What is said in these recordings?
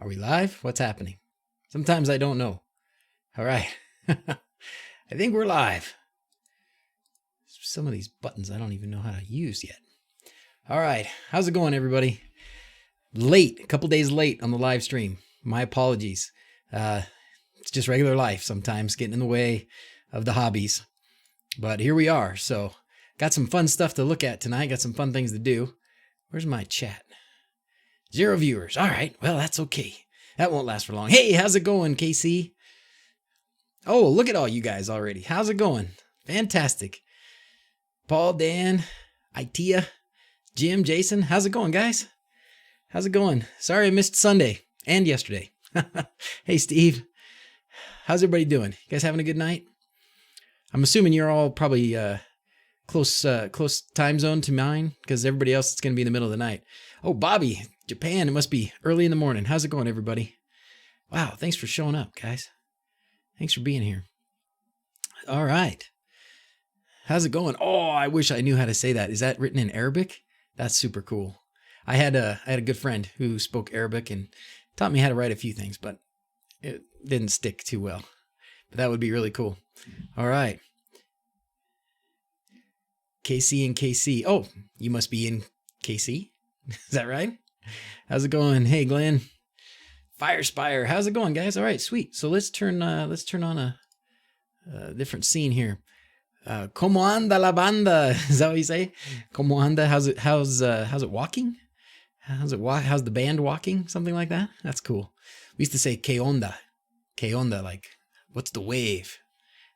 Are we live? What's happening? Sometimes I don't know. All right. I think we're live. Some of these buttons I don't even know how to use yet. All right. How's it going, everybody? Late, a couple days late on the live stream. My apologies. It's just regular life sometimes getting in the way of the hobbies. But here we are. So got some fun stuff to look at tonight. Got some fun things to do. Where's my chat? 0 viewers. All right. Well, that's okay. That won't last for long. Hey, how's it going, KC? Oh, look at all you guys already. How's it going? Fantastic. Paul, Dan, Itea, Jim, Jason. How's it going, guys? How's it going? Sorry I missed Sunday and yesterday. Hey, Steve. How's everybody doing? You guys having a good night? I'm assuming you're all probably close time zone to mine because everybody else is going to be in the middle of the night. Oh, Bobby, Japan. It must be early in the morning. How's it going, everybody? Wow, thanks for showing up, guys. Thanks for being here. All right. How's it going? Oh, I wish I knew how to say that. Is that written in Arabic? That's super cool. I had a good friend who spoke Arabic and taught me how to write a few things, but it didn't stick too well. But that would be really cool. All right. KC and KC. Oh, you must be in KC. Is that right? How's it going? Hey, Glenn. Fire Spire. How's it going, guys? All right, sweet. So let's turn on a different scene here. Como anda la banda? Is that what you say? Como anda? How's it walking? How's the band walking? Something like that. That's cool. We used to say que onda. Que onda, like what's the wave?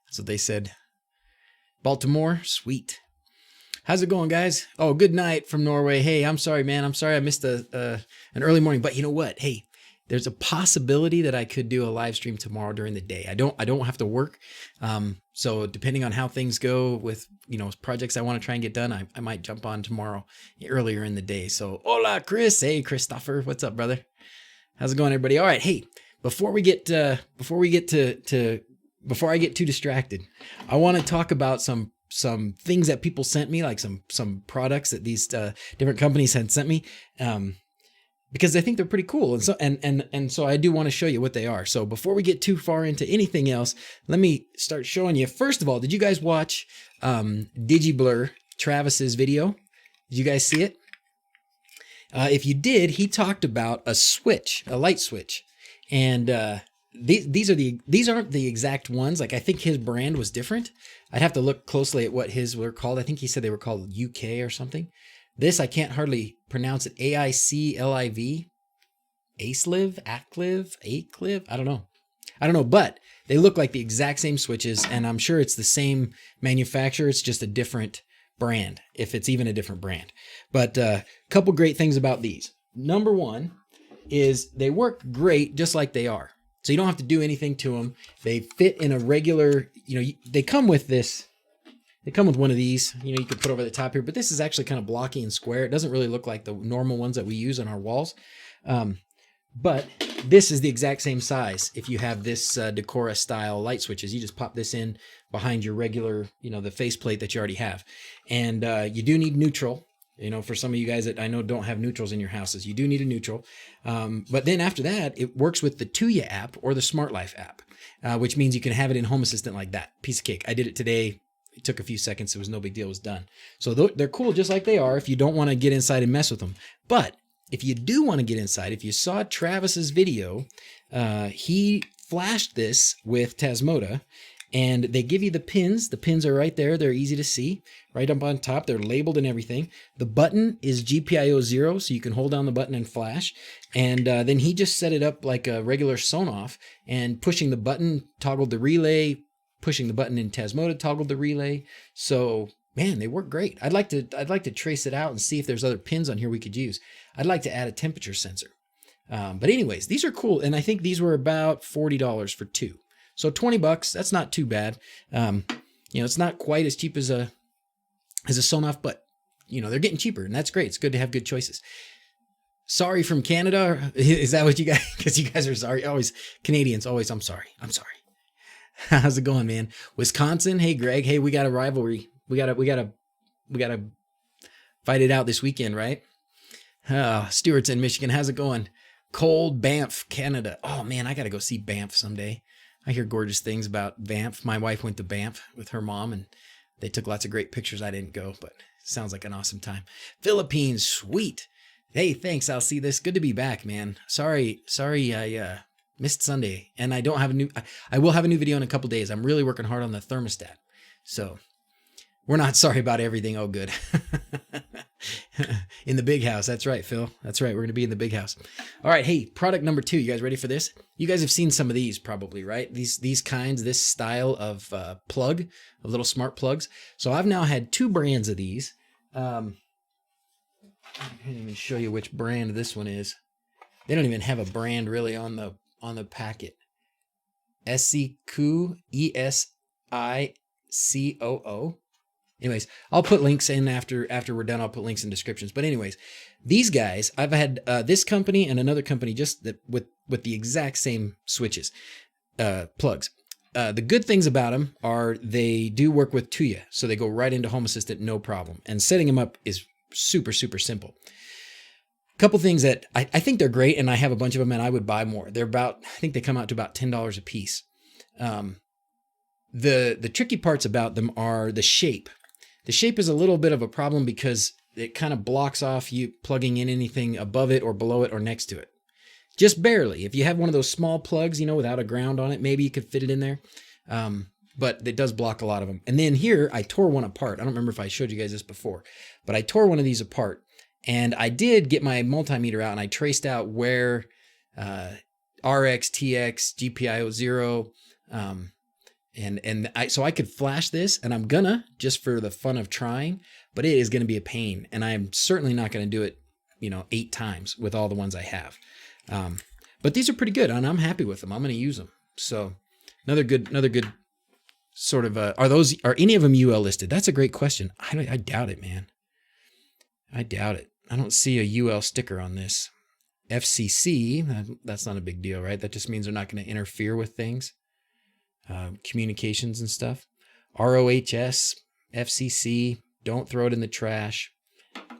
That's what they said. Baltimore, sweet. How's it going, guys? Oh, good night from Norway. Hey, I'm sorry, man. I'm sorry I missed an early morning, but you know what? Hey, there's a possibility that I could do a live stream tomorrow during the day. I don't have to work. So depending on how things go with, projects I want to try and get done, I might jump on tomorrow earlier in the day. So, hola, Chris. Hey, Christopher. What's up, brother? How's it going, everybody? All right. Hey, before I get too distracted, I want to talk about some things that people sent me, like some products that these different companies had sent me. Because I think they're pretty cool. And so I do want to show you what they are. So before we get too far into anything else, let me start showing you. First of all, did you guys watch digiblur Travis's video? Did you guys see it? If you did, he talked about a light switch. And these aren't the exact ones. Like I think his brand was different. I'd have to look closely at what his were called. I think he said they were called UK or something. This, I can't hardly pronounce it. AicLiv, AicLiv. I don't know, but they look like the exact same switches, and I'm sure it's the same manufacturer. It's just a different brand, if it's even a different brand. But a couple great things about these. Number one is they work great just like they are. So you don't have to do anything to them. They fit in a regular, they come with this. They come with one of these, you could put over the top here, but this is actually kind of blocky and square. It doesn't really look like the normal ones that we use on our walls. But this is the exact same size. If you have this Decora style light switches, you just pop this in behind your regular, the faceplate that you already have. And you do need neutral. For some of you guys that I know don't have neutrals in your houses, you do need a neutral. But then after that, it works with the Tuya app or the Smart Life app, which means you can have it in Home Assistant like that. Piece of cake. I did it today. It took a few seconds. It was no big deal. It was done. So they're cool just like they are if you don't want to get inside and mess with them. But if you do want to get inside, if you saw Travis's video, he flashed this with Tasmota, and they give you the pins. The pins are right there. They're easy to see. Right up on top. They're labeled and everything. The button is GPIO 0, so you can hold down the button and flash. And then he just set it up like a regular Sonoff, and pushing the button toggled the relay. Pushing the button in Tasmota toggled the relay. So, man, they work great. I'd like to trace it out and see if there's other pins on here we could use. I'd like to add a temperature sensor. But anyways, these are cool. And I think these were about $40 for two. So $20, that's not too bad. It's not quite as cheap as a Sonoff, but they're getting cheaper, and that's great. It's good to have good choices. Sorry from Canada. Is that what you guys, because you guys are sorry. Always Canadians, always, I'm sorry. How's it going, man? Wisconsin. Hey, Greg. Hey, we got a rivalry. We gotta fight it out this weekend, right? Stewart's in Michigan. How's it going? cold Banff, Canada. Oh man, I got to go see Banff someday. I hear gorgeous things about Banff. My wife went to Banff with her mom and they took lots of great pictures. I didn't go, but sounds like an awesome time. Philippines, sweet. Hey, thanks. I'll see this. Good to be back, man. Sorry I missed Sunday and I don't have I will have a new video in a couple days. I'm really working hard on the thermostat. So we're not sorry about everything. Oh, good. In the big house. That's right, Phil. That's right. We're going to be in the big house. All right. Hey, product number 2. You guys ready for this? You guys have seen some of these probably, right? These kinds, this style of plug, of little smart plugs. So I've now had 2 brands of these. I can't even show you which brand this one is. They don't even have a brand really on the packet. Esicoo, ESICOO. Anyways, I'll put links in after we're done. I'll put links in descriptions. But anyways, these guys, I've had this company and another company just with the exact same switches, plugs. The good things about them are they do work with Tuya, so they go right into Home Assistant, no problem. And setting them up is super, super simple. Couple things that I think they're great, and I have a bunch of them, and I would buy more. They're I think they come out to about $10 a piece. The tricky parts about them are the shape. The shape is a little bit of a problem because it kind of blocks off you plugging in anything above it or below it or next to it. Just barely. If you have one of those small plugs, without a ground on it, maybe you could fit it in there. But it does block a lot of them. And then here, I tore one apart. I don't remember if I showed you guys this before, but I tore one of these apart. And I did get my multimeter out and I traced out where RX, TX, GPIO 0, so I could flash this, and I'm gonna, just for the fun of trying, but it is gonna be a pain, and I'm certainly not gonna do it, 8 times with all the ones I have. But these are pretty good, and I'm happy with them. I'm gonna use them. So another good sort of. Are any of them UL listed? That's a great question. I doubt it, man. I doubt it. I don't see a UL sticker on this. FCC, that's not a big deal, right? That just means they're not going to interfere with things. Communications and stuff. ROHS, FCC, don't throw it in the trash.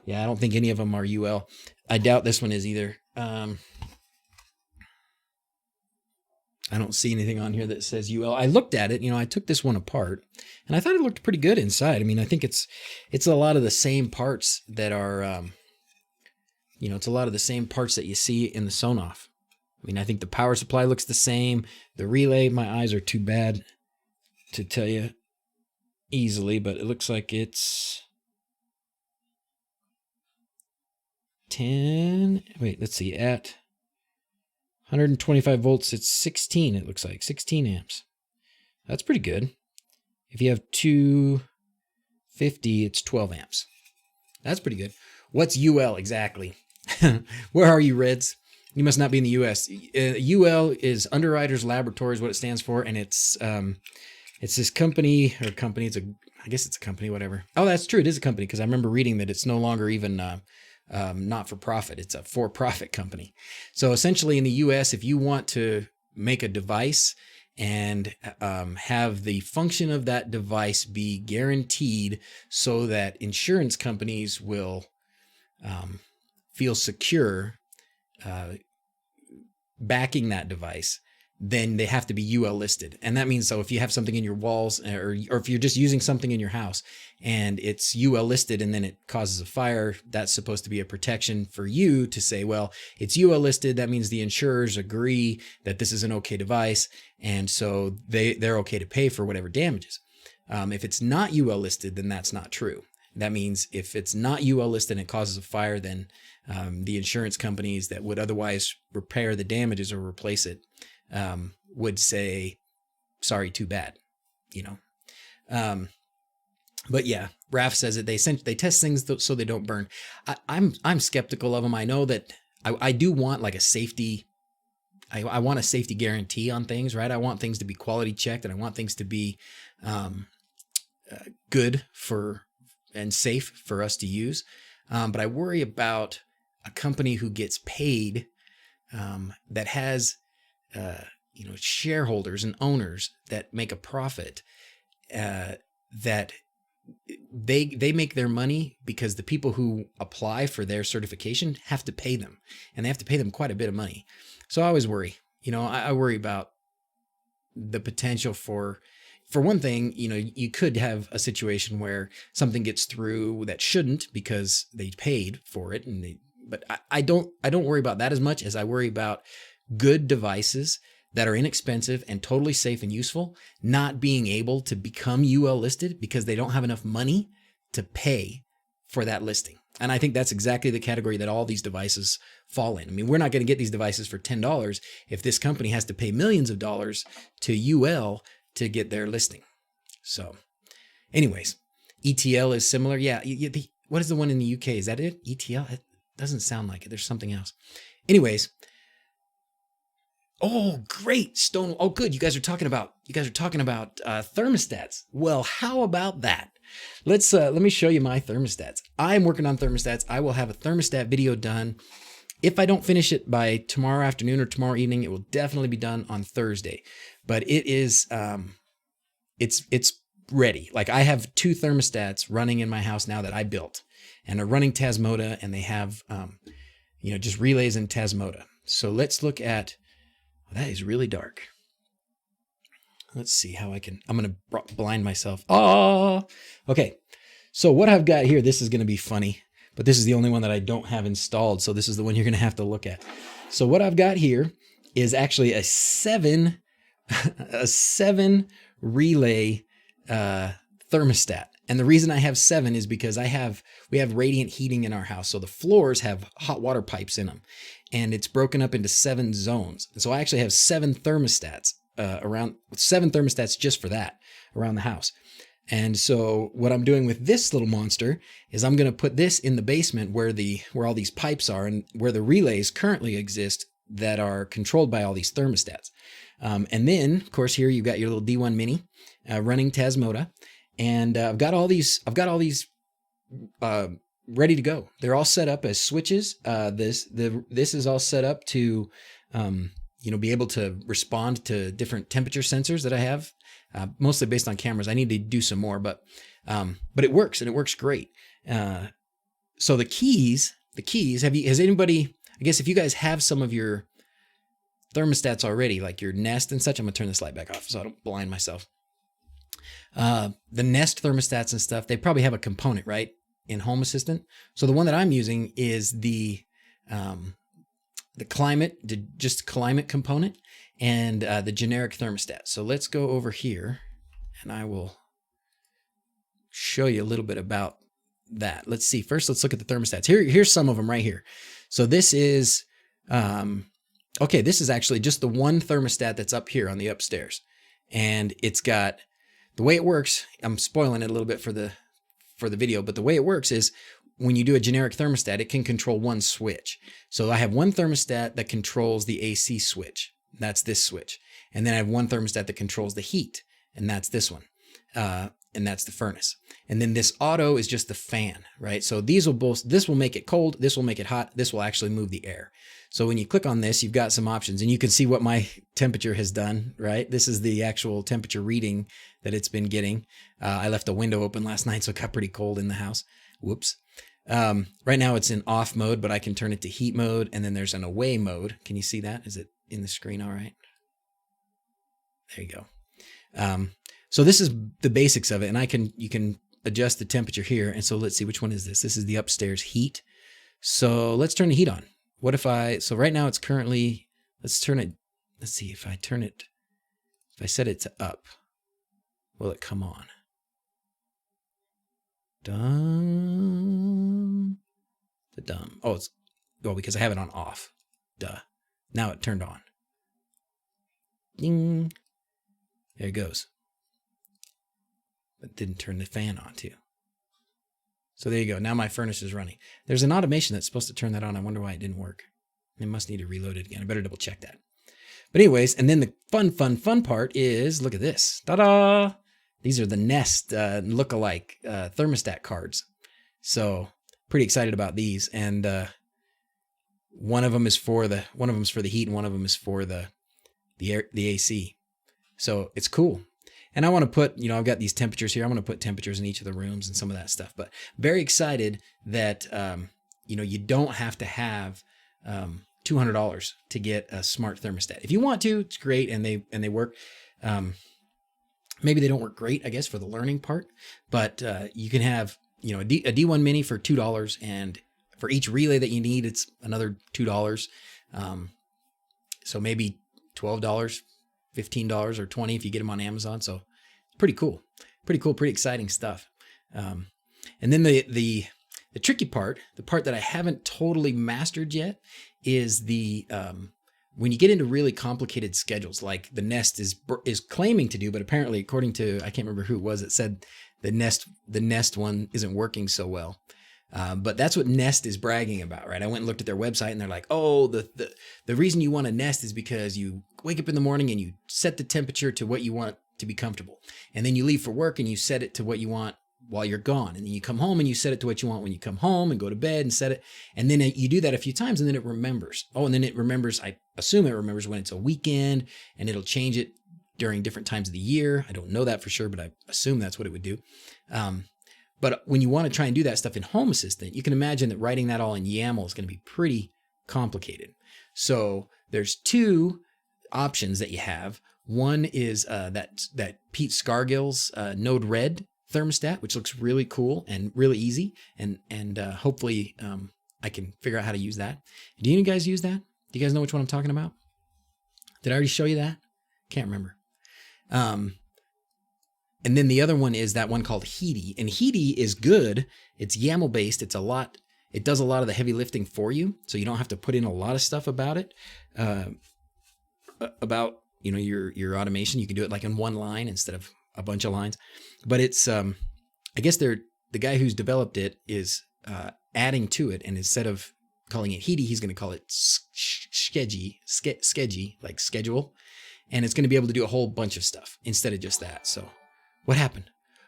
Yeah, I don't think any of them are UL. I doubt this one is either. I don't see anything on here that says UL. I looked at it, I took this one apart, and I thought it looked pretty good inside. I mean, I think it's a lot of the same parts that are, it's a lot of the same parts that you see in the Sonoff. I mean, I think the power supply looks the same. The relay, my eyes are too bad to tell you easily, but it looks like it's 10. Wait, let's see. At 125 volts, it's 16, it looks like. 16 amps. That's pretty good. If you have 250, it's 12 amps. That's pretty good. What's UL exactly? Where are you, Reds? You must not be in the U.S. UL is Underwriters Laboratory is what it stands for, and it's this company. I guess it's a company, whatever. Oh, that's true. It is a company because I remember reading that it's no longer even not for profit. It's a for-profit company. So essentially, in the U.S., if you want to make a device and have the function of that device be guaranteed, so that insurance companies will feel secure backing that device, then they have to be UL listed. And that means, so if you have something in your walls or if you're just using something in your house and it's UL listed and then it causes a fire, that's supposed to be a protection for you to say, well, it's UL listed. That means the insurers agree that this is an okay device. And so they're okay to pay for whatever damages. If it's not UL listed, then that's not true. That means if it's not UL listed and it causes a fire, then the insurance companies that would otherwise repair the damages or replace it would say, sorry, too bad, But yeah, Raf says it. They test things so they don't burn. I'm skeptical of them. I know that I do want like a safety. I want a safety guarantee on things, right? I want things to be quality checked, and I want things to be good and safe for us to use. But I worry about a company who gets paid that has shareholders and owners that make a profit that they make their money because the people who apply for their certification have to pay them, and they have to pay them quite a bit of money. So I always worry, I worry about the potential for one thing, you could have a situation where something gets through that shouldn't because they paid for it, but I don't worry about that as much as I worry about good devices that are inexpensive and totally safe and useful not being able to become UL listed because they don't have enough money to pay for that listing. And I think that's exactly the category that all these devices fall in. I mean, we're not going to get these devices for $10 if this company has to pay millions of dollars to UL to get their listing. So anyways, ETL is similar. Yeah. What is the one in the UK? Is that it? ETL? It doesn't sound like it. There's something else. Anyways. Oh, great. Stone. Oh, good. You guys are talking about thermostats. Well, how about that? Let me show you my thermostats. I'm working on thermostats. I will have a thermostat video done. If I don't finish it by tomorrow afternoon or tomorrow evening, it will definitely be done on Thursday. But it is, it's ready. Like, I have 2 thermostats running in my house now that I built, and are running Tasmota, and they have, just relays in Tasmota. So let's look at. That is really dark. Let's see how I'm going to blind myself. Oh, okay. So what I've got here, this is going to be funny, but this is the only one that I don't have installed. So this is the one you're going to have to look at. So what I've got here is actually a 7 relay thermostat. And the reason I have 7 is because we have radiant heating in our house. So the floors have hot water pipes in them, and it's broken up into 7 zones. And so I actually have 7 thermostats just for that around the house. And so what I'm doing with this little monster is I'm going to put this in the basement where all these pipes are and where the relays currently exist that are controlled by all these thermostats. And then, of course, here you've got your little D1 Mini running Tasmota. And I've got all these ready to go. They're all set up as switches. This is all set up to be able to respond to different temperature sensors that I have, mostly based on cameras. I need to do some more, but it works, and it works great. So the keys. Has anybody? I guess if you guys have some of your thermostats already, like your Nest and such, I'm gonna turn this light back off so I don't blind myself. The Nest thermostats and stuff, they probably have a component, right, in Home Assistant. So the one that I'm using is the climate component and the generic thermostat. So let's go over here, and I will show you a little bit about that. Let's see. First, let's look at the thermostats. Here's some of them right here. So this is this is actually just the one thermostat that's up here on the upstairs, and it's got. The way it works, I'm spoiling it a little bit for the video, but the way it works is when you do a generic thermostat, it can control one switch. So I have one thermostat that controls the AC switch. That's this switch. And then I have one thermostat that controls the heat, and that's this one. And that's the furnace. And then this auto is just the fan, right? So this will make it cold, this will make it hot, this will actually move the air. So when you click on this, you've got some options, and you can see what my temperature has done, right? This is the actual temperature reading that it's been getting. I left the window open last night, so it got pretty cold in the house. Whoops. Right now it's in off mode, but I can turn it to heat mode, and then there's an away mode. Can you see that? Is it in the screen all right? There you go. So this is the basics of it, and you can adjust the temperature here. And so let's see, which one is this? This is the upstairs heat. So let's turn the heat on. So right now it's currently, let's see if I set it to up, will it come on? Because I have it on off. Duh. Now it turned on. Ding. There it goes. But didn't turn the fan on too. So there you go. Now my furnace is running. There's an automation that's supposed to turn that on. I wonder why it didn't work. It must need to reload it again. I better double check that. But anyways, and then the fun part is, look at this. Ta-da! These are the Nest look-alike thermostat cards. So pretty excited about these. And one of them is for the heat, and one of them is for the AC. So it's cool. And I want to put, I've got these temperatures here. I'm going to put temperatures in each of the rooms and some of that stuff. But very excited that, you don't have to have $200 to get a smart thermostat. If you want to, it's great, and they work. Maybe they don't work great, I guess, for the learning part, but you can have a D1 Mini for $2, and for each relay that you need, it's another $2. So maybe $12, $15, or $20 if you get them on Amazon. So pretty cool, pretty exciting stuff. And then the tricky part, the part that I haven't totally mastered yet, is when you get into really complicated schedules, like the Nest is claiming to do, but apparently, according to, I can't remember who it was, it said the Nest one isn't working so well. But that's what Nest is bragging about, right? I went and looked at their website, and they're like, oh, the reason you want a Nest is because you wake up in the morning and you set the temperature to what you want to be comfortable. And then you leave for work and you set it to what you want while you're gone. And then you come home and you set it to what you want when you come home, and go to bed and set it. And then you do that a few times, and then it remembers. Oh, and then it remembers, I assume it remembers when it's a weekend, and it'll change it during different times of the year. I don't know that for sure, but I assume that's what it would do. But when you want to try and do that stuff in Home Assistant, you can imagine that writing that all in YAML is going to be pretty complicated. So there's two options that you have. One is that Pete Scargill's Node Red thermostat, which looks really cool and really easy, and hopefully I can figure out how to use that. Do you guys use that? Do you guys know which one I'm talking about? Did I already show you that? Can't remember. And then the other one is that one called Heaty, and Heaty is good. It's YAML based. It does a lot of the heavy lifting for you, so you don't have to put in a lot of stuff about it. Your automation. You can do it like in one line instead of a bunch of lines. But it's I guess the guy who's developed it is adding to it, and instead of calling it Heaty, he's going to call it Skeggy, like schedule, and it's going to be able to do a whole bunch of stuff instead of just that. So what happened?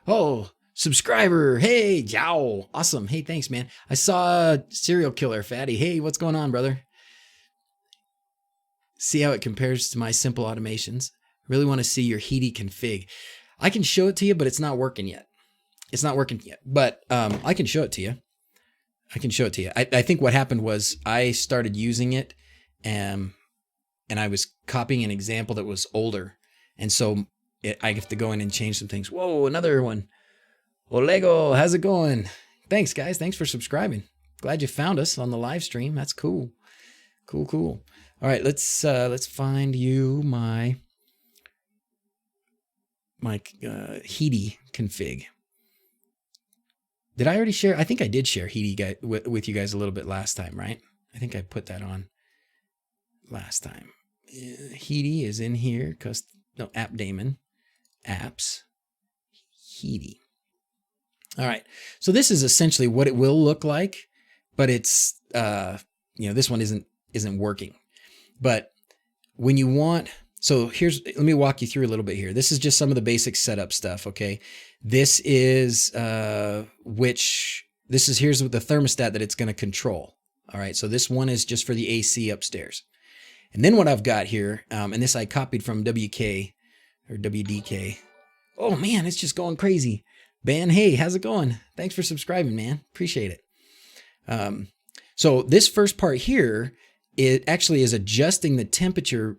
Oh, subscriber. Hey, yow. Awesome. Hey, thanks, man. I saw Serial Killer Fatty. Hey, what's going on, brother? See how it compares to my simple automations. Really want to see your Heaty config. I can show it to you, but it's not working yet. But I can show it to you. I think what happened was I started using it, and I was copying an example that was older. And so I have to go in and change some things. Whoa, another one. Olego, how's it going? Thanks, guys. Thanks for subscribing. Glad you found us on the live stream. That's cool. Cool. All right, let's find you my Heaty config. Did I already share? I think I did share Heaty with you guys a little bit last time, right? I think I put that on last time. Heaty is in here. App daemon, apps, Heaty. All right. So this is essentially what it will look like, but it's this one isn't working. But when you want, let me walk you through a little bit here. This is just some of the basic setup stuff. Okay. This is here's the thermostat that it's going to control. All right. So this one is just for the AC upstairs. And then what I've got here, and this I copied from WK or WDK. Oh man, it's just going crazy. Ben, hey, how's it going? Thanks for subscribing, man. Appreciate it. So this first part here, it actually is adjusting the temperature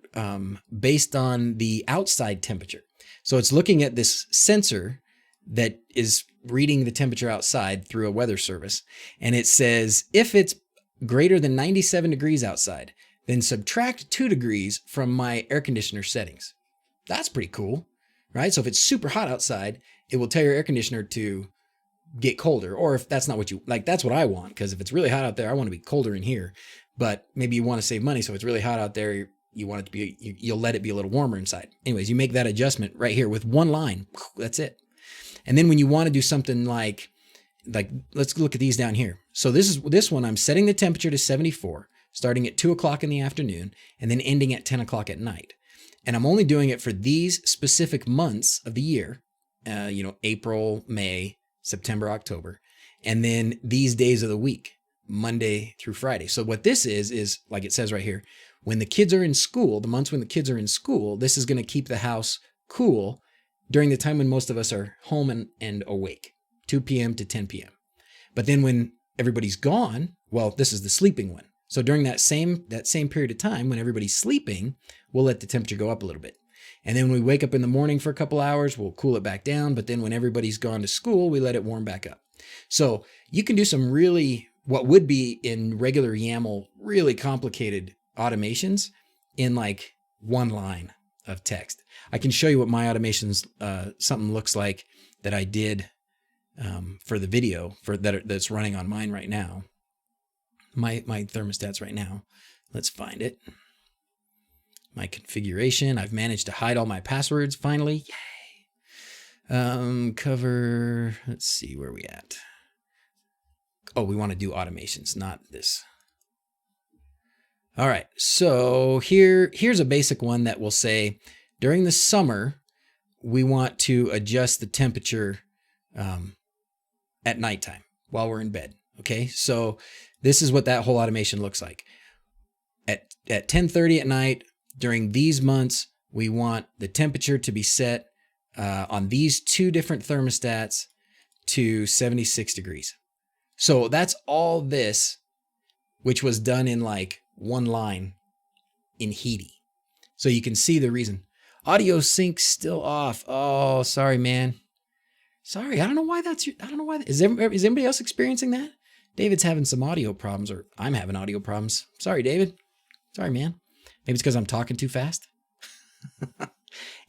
based on the outside temperature. So it's looking at this sensor that is reading the temperature outside through a weather service. And it says, if it's greater than 97 degrees outside, then subtract 2 degrees from my air conditioner settings. That's pretty cool, right? So if it's super hot outside, it will tell your air conditioner to get colder. Or if that's not what you like, that's what I want. Because if it's really hot out there, I want to be colder in here. But maybe you want to save money. So if it's really hot out there, you want it to be, you'll let it be a little warmer inside. Anyways, you make that adjustment right here with one line. That's it. And then when you want to do something like let's look at these down here. So this one, I'm setting the temperature to 74, starting at 2 o'clock in the afternoon, and then ending at 10 o'clock at night. And I'm only doing it for these specific months of the year, April, May, September, October, and then these days of the week, Monday through Friday. So what this is like it says right here, when the kids are in school, the months when the kids are in school, this is going to keep the house cool during the time when most of us are home and awake, 2 p.m. to 10 p.m. But then when everybody's gone, well, this is the sleeping one. So during that same period of time when everybody's sleeping, we'll let the temperature go up a little bit. And then when we wake up in the morning for a couple hours, we'll cool it back down. But then when everybody's gone to school, we let it warm back up. So you can do some really, what would be in regular YAML, really complicated automations in like one line of text. I can show you what my automations, something looks like that I did for the video that's running on mine right now. My thermostats right now. Let's find it. My configuration. I've managed to hide all my passwords finally. Yay. Cover. Let's see where we at. Oh, we want to do automations, not this. All right. So here's a basic one that will say during the summer, we want to adjust the temperature at nighttime while we're in bed. Okay. So this is what that whole automation looks like. At 10:30 at night, during these months, we want the temperature to be set on these two different thermostats to 76 degrees. So that's all this, which was done in like one line in Heaty. So you can see the reason. Audio sync still off. Oh, sorry, man. Sorry, I don't know why that's. I don't know why. Is anybody else experiencing that? David's having some audio problems, or I'm having audio problems. Sorry, David. Sorry, man. Maybe it's because I'm talking too fast.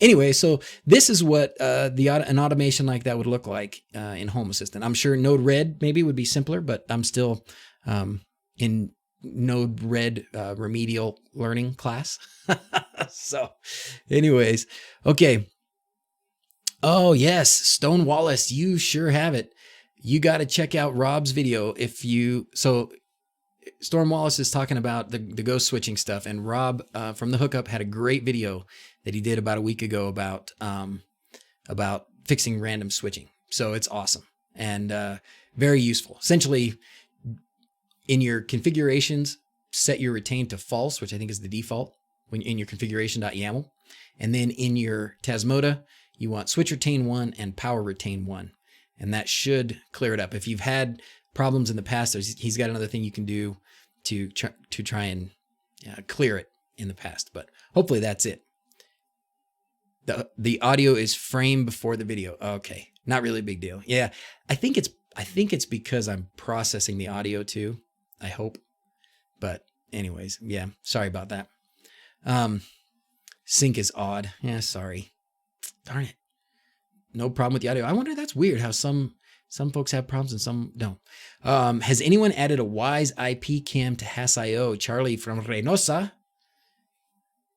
Anyway, so this is what an automation like that would look like in Home Assistant. I'm sure Node-RED maybe would be simpler, but I'm still in Node-RED remedial learning class. So anyways, okay. Oh, yes, Stone Wallace, you sure have it. You got to check out Rob's video so Storm Wallace is talking about the ghost switching stuff, and Rob from TheHookUp had a great video that he did about a week ago about fixing random switching. So it's awesome and very useful. Essentially, in your configurations, set your retain to false, which I think is the default when in your configuration.yaml, and then in your Tasmota, you want switch retain 1 and power retain 1, and that should clear it up. If you've had problems in the past, he's got another thing you can do to try and clear it in the past, but hopefully that's it. The audio is framed before the video. Okay, not really a big deal. Yeah, I think it's because I'm processing the audio too. I hope, but anyways, yeah. Sorry about that. Sync is odd. Yeah, sorry. Darn it. No problem with the audio. I wonder, that's weird how some folks have problems and some don't. Has anyone added a Wyze IP cam to Hassio? Charlie from Reynosa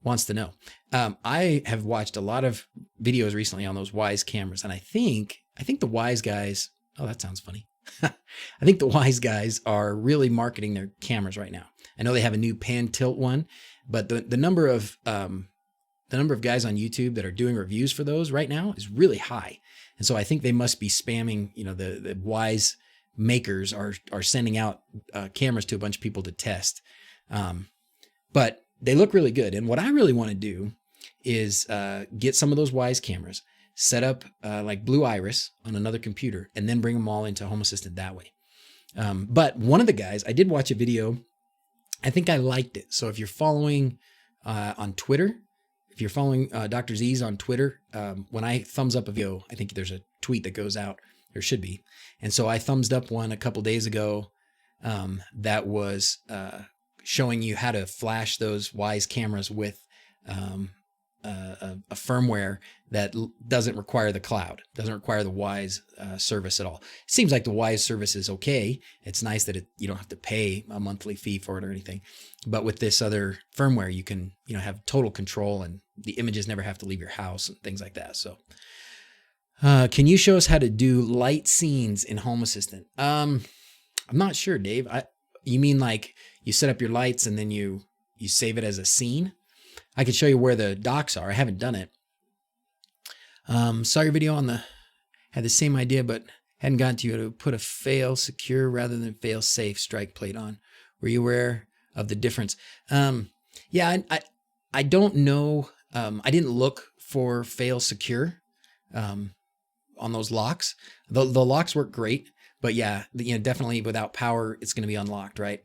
wants to know. I have watched a lot of videos recently on those Wyze cameras, and I think the Wyze guys, oh, that sounds funny. I think the Wyze guys are really marketing their cameras right now. I know they have a new pan tilt one, but the number of guys on YouTube that are doing reviews for those right now is really high. And so I think they must be spamming, the Wyze makers are sending out cameras to a bunch of people to test. But they look really good. And what I really want to do is get some of those Wyze cameras, set up like Blue Iris on another computer, and then bring them all into Home Assistant that way. But one of the guys, I did watch a video. I think I liked it. So if you're following on Twitter, if you're following Dr. Z's on Twitter, when I thumbs up a video, I think there's a tweet that goes out. There should be. And so I thumbs up one a couple days ago that was showing you how to flash those Wyze cameras with a firmware that doesn't require the cloud, doesn't require the Wyze service at all. It seems like the Wyze service is okay. It's nice that you don't have to pay a monthly fee for it or anything. But with this other firmware, you can have total control, and the images never have to leave your house and things like that. So can you show us how to do light scenes in Home Assistant? I'm not sure, Dave. You mean like you set up your lights and then you save it as a scene? I could show you where the docks are. I haven't done it. Saw your video had the same idea, but hadn't gotten to you to put a fail secure rather than fail safe strike plate on. Were you aware of the difference? Yeah, I don't know. I didn't look for fail secure. on those locks. The locks work great, but yeah, definitely without power, it's going to be unlocked, right?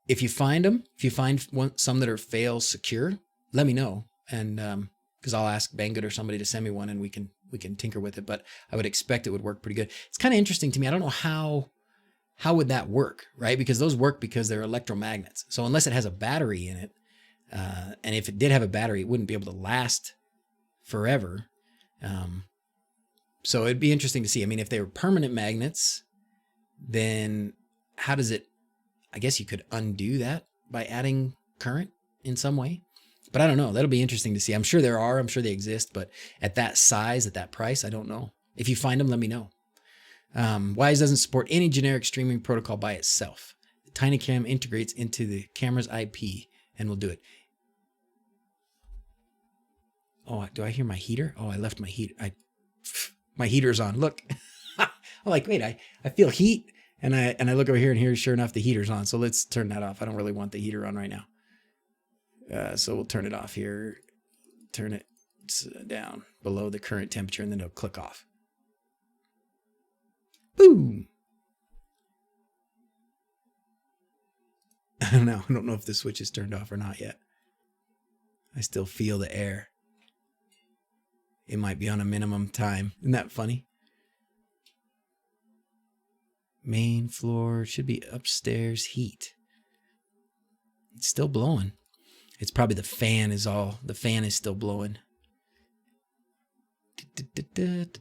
If you find them, if you find some that are fail secure, let me know. And, cause I'll ask Banggood or somebody to send me one and we can tinker with it, but I would expect it would work pretty good. It's kind of interesting to me. I don't know how would that work, right? Because those work because they're electromagnets. So unless it has a battery in it, and if it did have a battery, it wouldn't be able to last forever. So it'd be interesting to see. I mean, if they were permanent magnets, then how does it, I guess you could undo that by adding current in some way, but I don't know. That'll be interesting to see. I'm sure I'm sure they exist, but at that size, at that price, I don't know. If you find them, let me know. Wyze doesn't support any generic streaming protocol by itself. The TinyCam integrates into the camera's IP and will do it. Oh, do I hear my heater? Oh, I left my heat. My heater's on. Look, I'm like, wait, I feel heat, and I look over here, and here, sure enough, the heater's on. So let's turn that off. I don't really want the heater on right now. So we'll turn it off here. Turn it down below the current temperature, and then it'll click off. Boom. I don't know if the switch is turned off or not yet. I still feel the air. It might be on a minimum time. Isn't that funny? Main floor should be upstairs heat. It's still blowing. It's probably the fan is still blowing.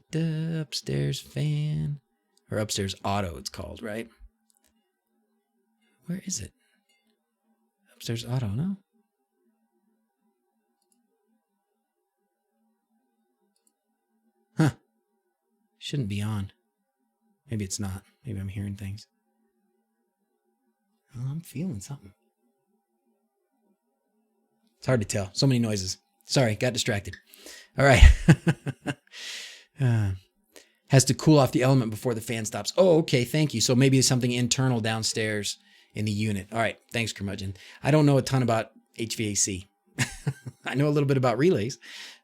Upstairs fan. Or upstairs auto, it's called, right? Where is it? Upstairs auto, no? Huh. Shouldn't be on. Maybe it's not. Maybe I'm hearing things. Oh, I'm feeling something. It's hard to tell. So many noises. Sorry, got distracted. All right. Has to cool off the element before the fan stops. Oh, okay. Thank you. So maybe it's something internal downstairs in the unit. All right. Thanks, Curmudgeon. I don't know a ton about HVAC. I know a little bit about relays.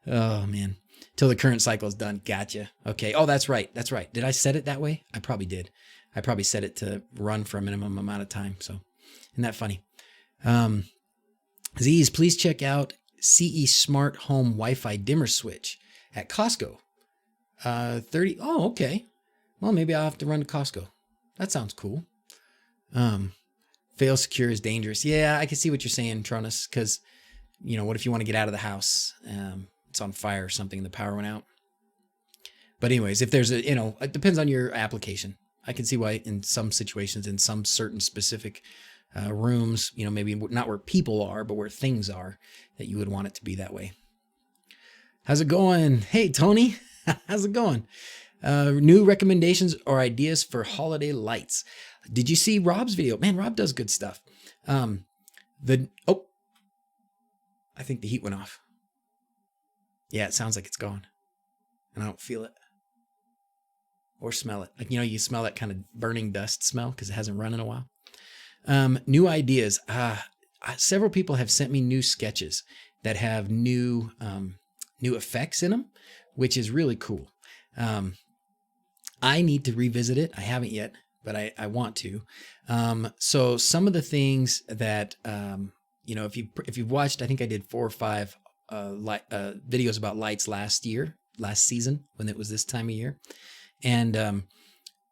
Oh, man. Till the current cycle is done. Gotcha. Okay. Oh, that's right. That's right. Did I set it that way? I probably did. I probably set it to run for a minimum amount of time. So isn't that funny? Z's, please check out CE Smart Home Wi-Fi dimmer switch at Costco. 30. Oh, okay. Well, maybe I'll have to run to Costco. That sounds cool. Fail secure is dangerous. Yeah, I can see what you're saying, Tronus, because, what if you want to get out of the house? It's on fire or something, the power went out. But anyways, if there's it depends on your application. I can see why in some situations, in some certain specific rooms, maybe not where people are, but where things are, that you would want it to be that way. How's it going? Hey, Tony. How's it going? New recommendations or ideas for holiday lights. Did you see Rob's video? Man, Rob does good stuff. I think the heat went off. Yeah, it sounds like it's gone. And I don't feel it. Or smell it. Like, you smell that kind of burning dust smell because it hasn't run in a while. New ideas. Several people have sent me new sketches that have new effects in them, which is really cool. I need to revisit it. I haven't yet, but I want to. So some of the things that, if you've watched, I think I did 4 or 5 videos about lights last season, when it was this time of year. And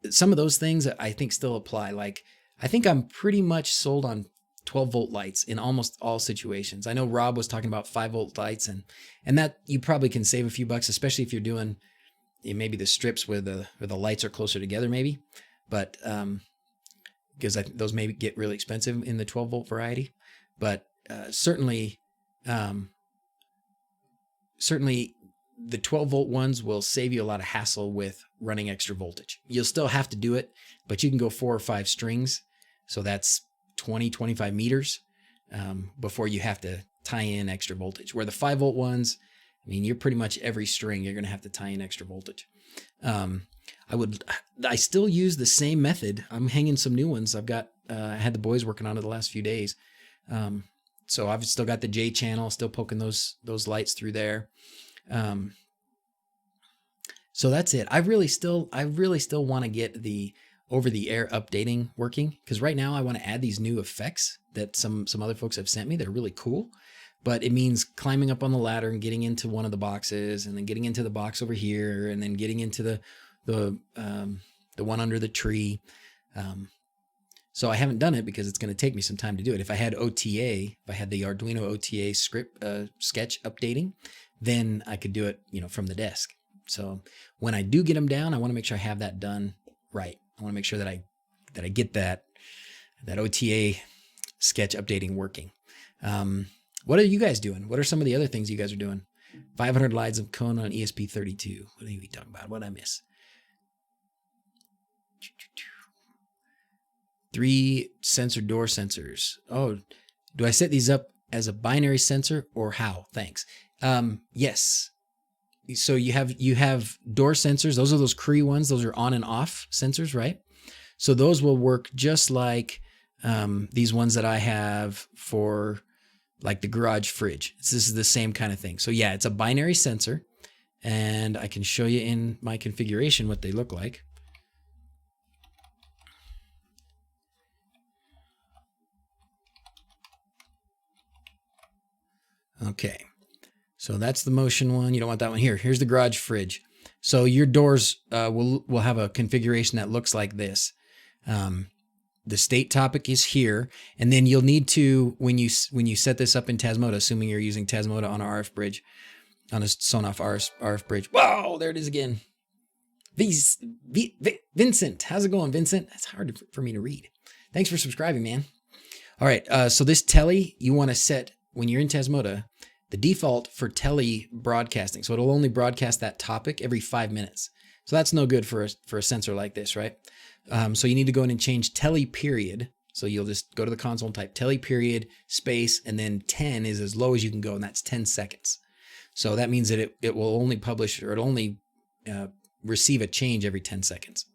some of those things I think still apply. Like, I think I'm pretty much sold on 12-volt lights in almost all situations. I know Rob was talking about 5-volt lights, and that you probably can save a few bucks, especially if you're doing maybe the strips where the lights are closer together, maybe. But because those maybe get really expensive in the 12-volt variety. But certainly the 12-volt ones will save you a lot of hassle with running extra voltage. You'll still have to do it, but you can go 4 or 5 strings. So that's 20, 25 meters before you have to tie in extra voltage. Where the 5-volt ones, you're pretty much every string, you're going to have to tie in extra voltage. I still use the same method. I'm hanging some new ones. I had the boys working on it the last few days. So I've still got the J channel, still poking those lights through there. So that's it. I really still want to get the over-the-air updating working, because right now I want to add these new effects that some other folks have sent me. They're really cool, but it means climbing up on the ladder and getting into one of the boxes, and then getting into the box over here, and then getting into the one under the tree. So I haven't done it because it's going to take me some time to do it. If I had OTA, if I had the Arduino OTA script sketch updating, then I could do it, from the desk. So when I do get them down, I want to make sure I have that done right. I want to make sure that I get that OTA sketch updating working. What are you guys doing? What are some of the other things you guys are doing? 500 lines of cone on ESP32. What are you talking about? What did I miss? 3 sensor door sensors. Oh, do I set these up as a binary sensor or how? Thanks. Yes. So you have door sensors. Those are those Kurei ones. Those are on and off sensors, right? So those will work just like these ones that I have for like the garage fridge. This is the same kind of thing. So yeah, it's a binary sensor, and I can show you in my configuration what they look like. Okay, so that's the motion one. You don't want that one here. Here's the garage fridge. So your doors will have a configuration that looks like this. The state topic is here, and then you'll need to, when you set this up in Tasmota, assuming you're using Tasmota on an RF bridge, on a Sonoff RF bridge. Whoa, there it is again. Vincent, how's it going, Vincent? That's hard for me to read. Thanks for subscribing, man. All right, so this tele, you want to set, when you're in Tasmota, the default for tele broadcasting. So it'll only broadcast that topic every 5 minutes. So that's no good for a sensor like this, right? So you need to go in and change tele period. So you'll just go to the console and type tele period space, and then 10 is as low as you can go, and that's 10 seconds. So that means that it will only publish, or it'll only receive a change every 10 seconds.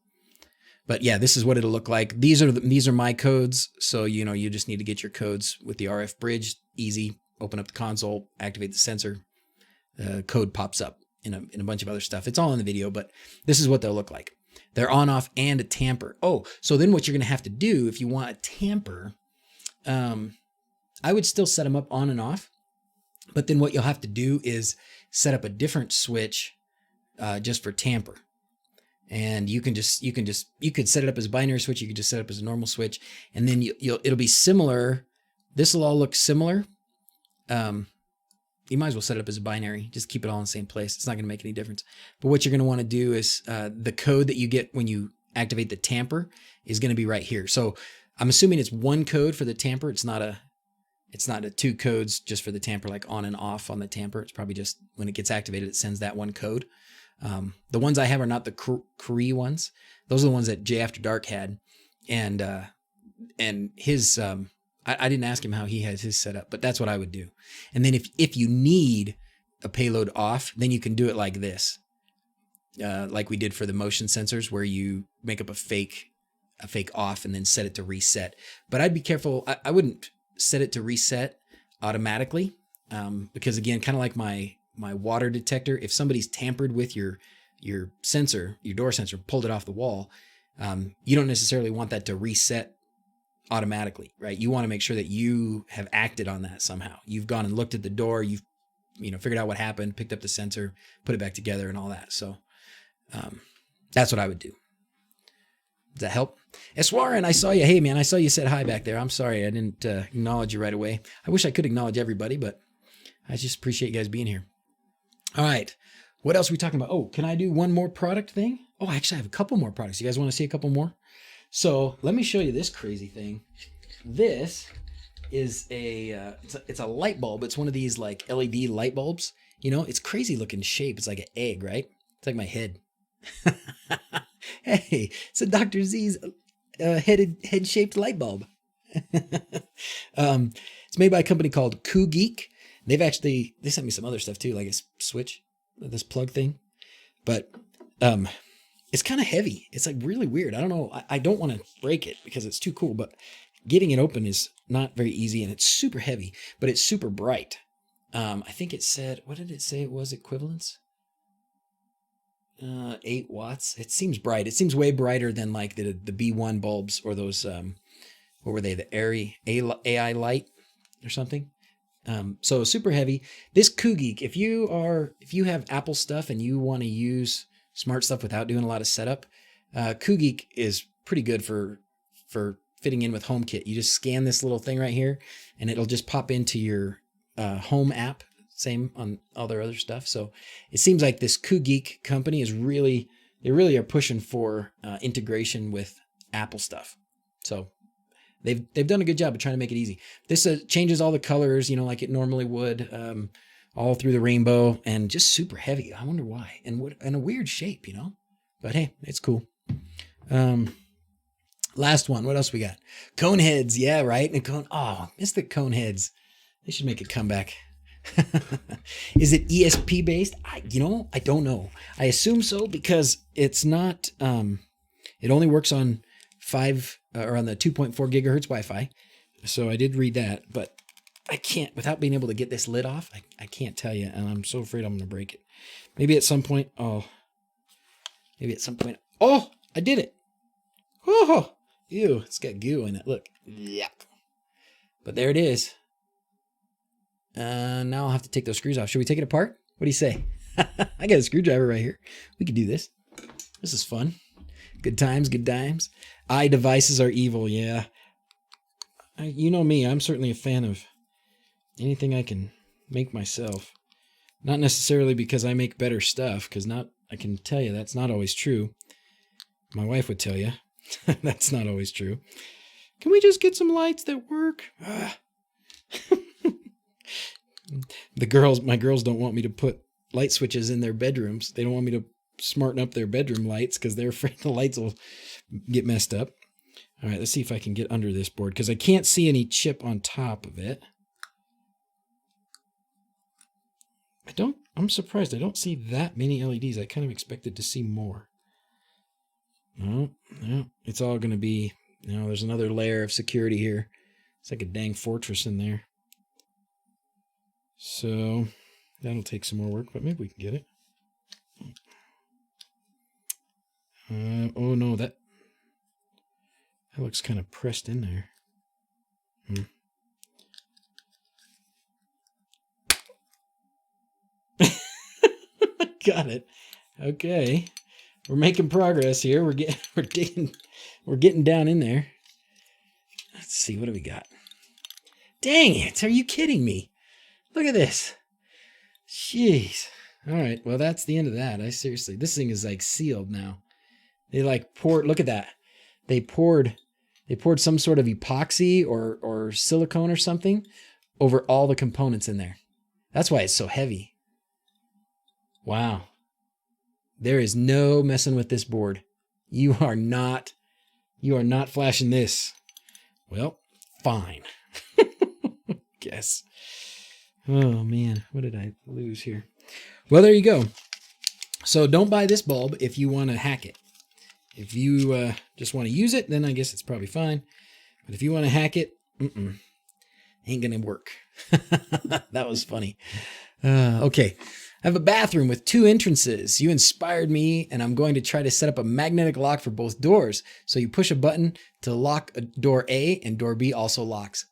But yeah, this is what it'll look like. These are my codes. So, you just need to get your codes with the RF bridge. Easy. Open up the console, activate the sensor. The code pops up in a bunch of other stuff. It's all in the video, but this is what they'll look like. They're on, off, and a tamper. Oh, so then what you're going to have to do if you want a tamper, I would still set them up on and off. But then what you'll have to do is set up a different switch just for tamper. And you could set it up as a binary switch. You could just set it up as a normal switch, and then it'll be similar. This will all look similar. You might as well set it up as a binary. Just keep it all in the same place. It's not going to make any difference. But what you're going to want to do is the code that you get when you activate the tamper is going to be right here. So I'm assuming it's one code for the tamper. It's not a 2 codes just for the tamper, like on and off on the tamper. It's probably just when it gets activated, it sends that one code. The ones I have are not the Kurei ones. Those are the ones that Jay After Dark had. And his, I didn't ask him how he has his set up, but that's what I would do. And then if you need a payload off, then you can do it like this. Like we did for the motion sensors, where you make up a fake off and then set it to reset. But I'd be careful. I wouldn't set it to reset automatically. Because again, kind of like my water detector, if somebody's tampered with your sensor, your door sensor, pulled it off the wall, you don't necessarily want that to reset automatically, right? You want to make sure that you have acted on that somehow. You've gone and looked at the door, you've figured out what happened, picked up the sensor, put it back together and all that. So that's what I would do. Does that help? Eswaran, I saw you. Hey man, I saw you said hi back there. I'm sorry I didn't acknowledge you right away. I wish I could acknowledge everybody, but I just appreciate you guys being here. All right. What else are we talking about? Oh, can I do one more product thing? Oh, actually I have a couple more products. You guys want to see a couple more? So let me show you this crazy thing. This is it's a light bulb. It's one of these like LED light bulbs. It's crazy looking shape. It's like an egg, right? It's like my head. Hey, it's a Dr. Z's head-shaped light bulb. It's made by a company called Koogeek. They sent me some other stuff too, like a switch, this plug thing. But it's kind of heavy. It's like really weird. I don't know. I don't want to break it because it's too cool, but getting it open is not very easy, and it's super heavy, but it's super bright. I think it said, what did it say it was equivalence? 8 watts. It seems bright. It seems way brighter than like the B1 bulbs or those, what were they? The AI light or something. So super heavy. This Koogeek, if you have Apple stuff and you want to use smart stuff without doing a lot of setup, Koogeek is pretty good for fitting in with HomeKit. You just scan this little thing right here and it'll just pop into your home app. Same on all their other stuff. So it seems like this Koogeek company is really are pushing for integration with Apple stuff. So they've done a good job of trying to make it easy. This changes all the colors, like it normally would, all through the rainbow, and just super heavy. I wonder why, and a weird shape, But hey, it's cool. Last one. What else we got? Cone heads. Yeah, right. And missed the cone heads. They should make a comeback. Is it ESP based? I don't know. I assume so because it's not. It only works on 5 or on the 2.4 gigahertz Wi-Fi. So I did read that, but I can't without being able to get this lid off. I can't tell you, and I'm so afraid I'm going to break it. Maybe at some point. Oh, I did it. Oh, ew! It's got goo in it. Look. Yuck. But there it is. Now I'll have to take those screws off. Should we take it apart? What do you say? I got a screwdriver right here. We could do this. This is fun. Good times, good times. iDevices are evil, yeah. You know me, I'm certainly a fan of anything I can make myself. Not necessarily because I make better stuff, because I can tell you that's not always true. My wife would tell you that's not always true. Can we just get some lights that work? My girls don't want me to put light switches in their bedrooms. They don't want me to smarten up their bedroom lights because they're afraid the lights will get messed up. All right, let's see if I can get under this board because I can't see any chip on top of it. I'm surprised I don't see that many LEDs. I kind of expected to see more. No, it's all going to be, there's another layer of security here. It's like a dang fortress in there. So that'll take some more work, but maybe we can get it. Oh no, that looks kind of pressed in there. Got it. Okay, we're making progress here. We're getting down in there. Let's see, what do we got? Dang it! Are you kidding me? Look at this. Jeez. All right. Well, that's the end of that. Seriously, this thing is like sealed now. They poured, look at that. They poured some sort of epoxy or silicone or something over all the components in there. That's why it's so heavy. Wow. There is no messing with this board. You are not flashing this. Well, fine. Guess. Oh man, what did I lose here? Well, there you go. So don't buy this bulb if you want to hack it. If you just want to use it, then I guess it's probably fine. But if you want to hack it, ain't gonna work. That was funny. Okay, I have a bathroom with 2 entrances. You inspired me, and I'm going to try to set up a magnetic lock for both doors. So you push a button to lock door A, and door B also locks.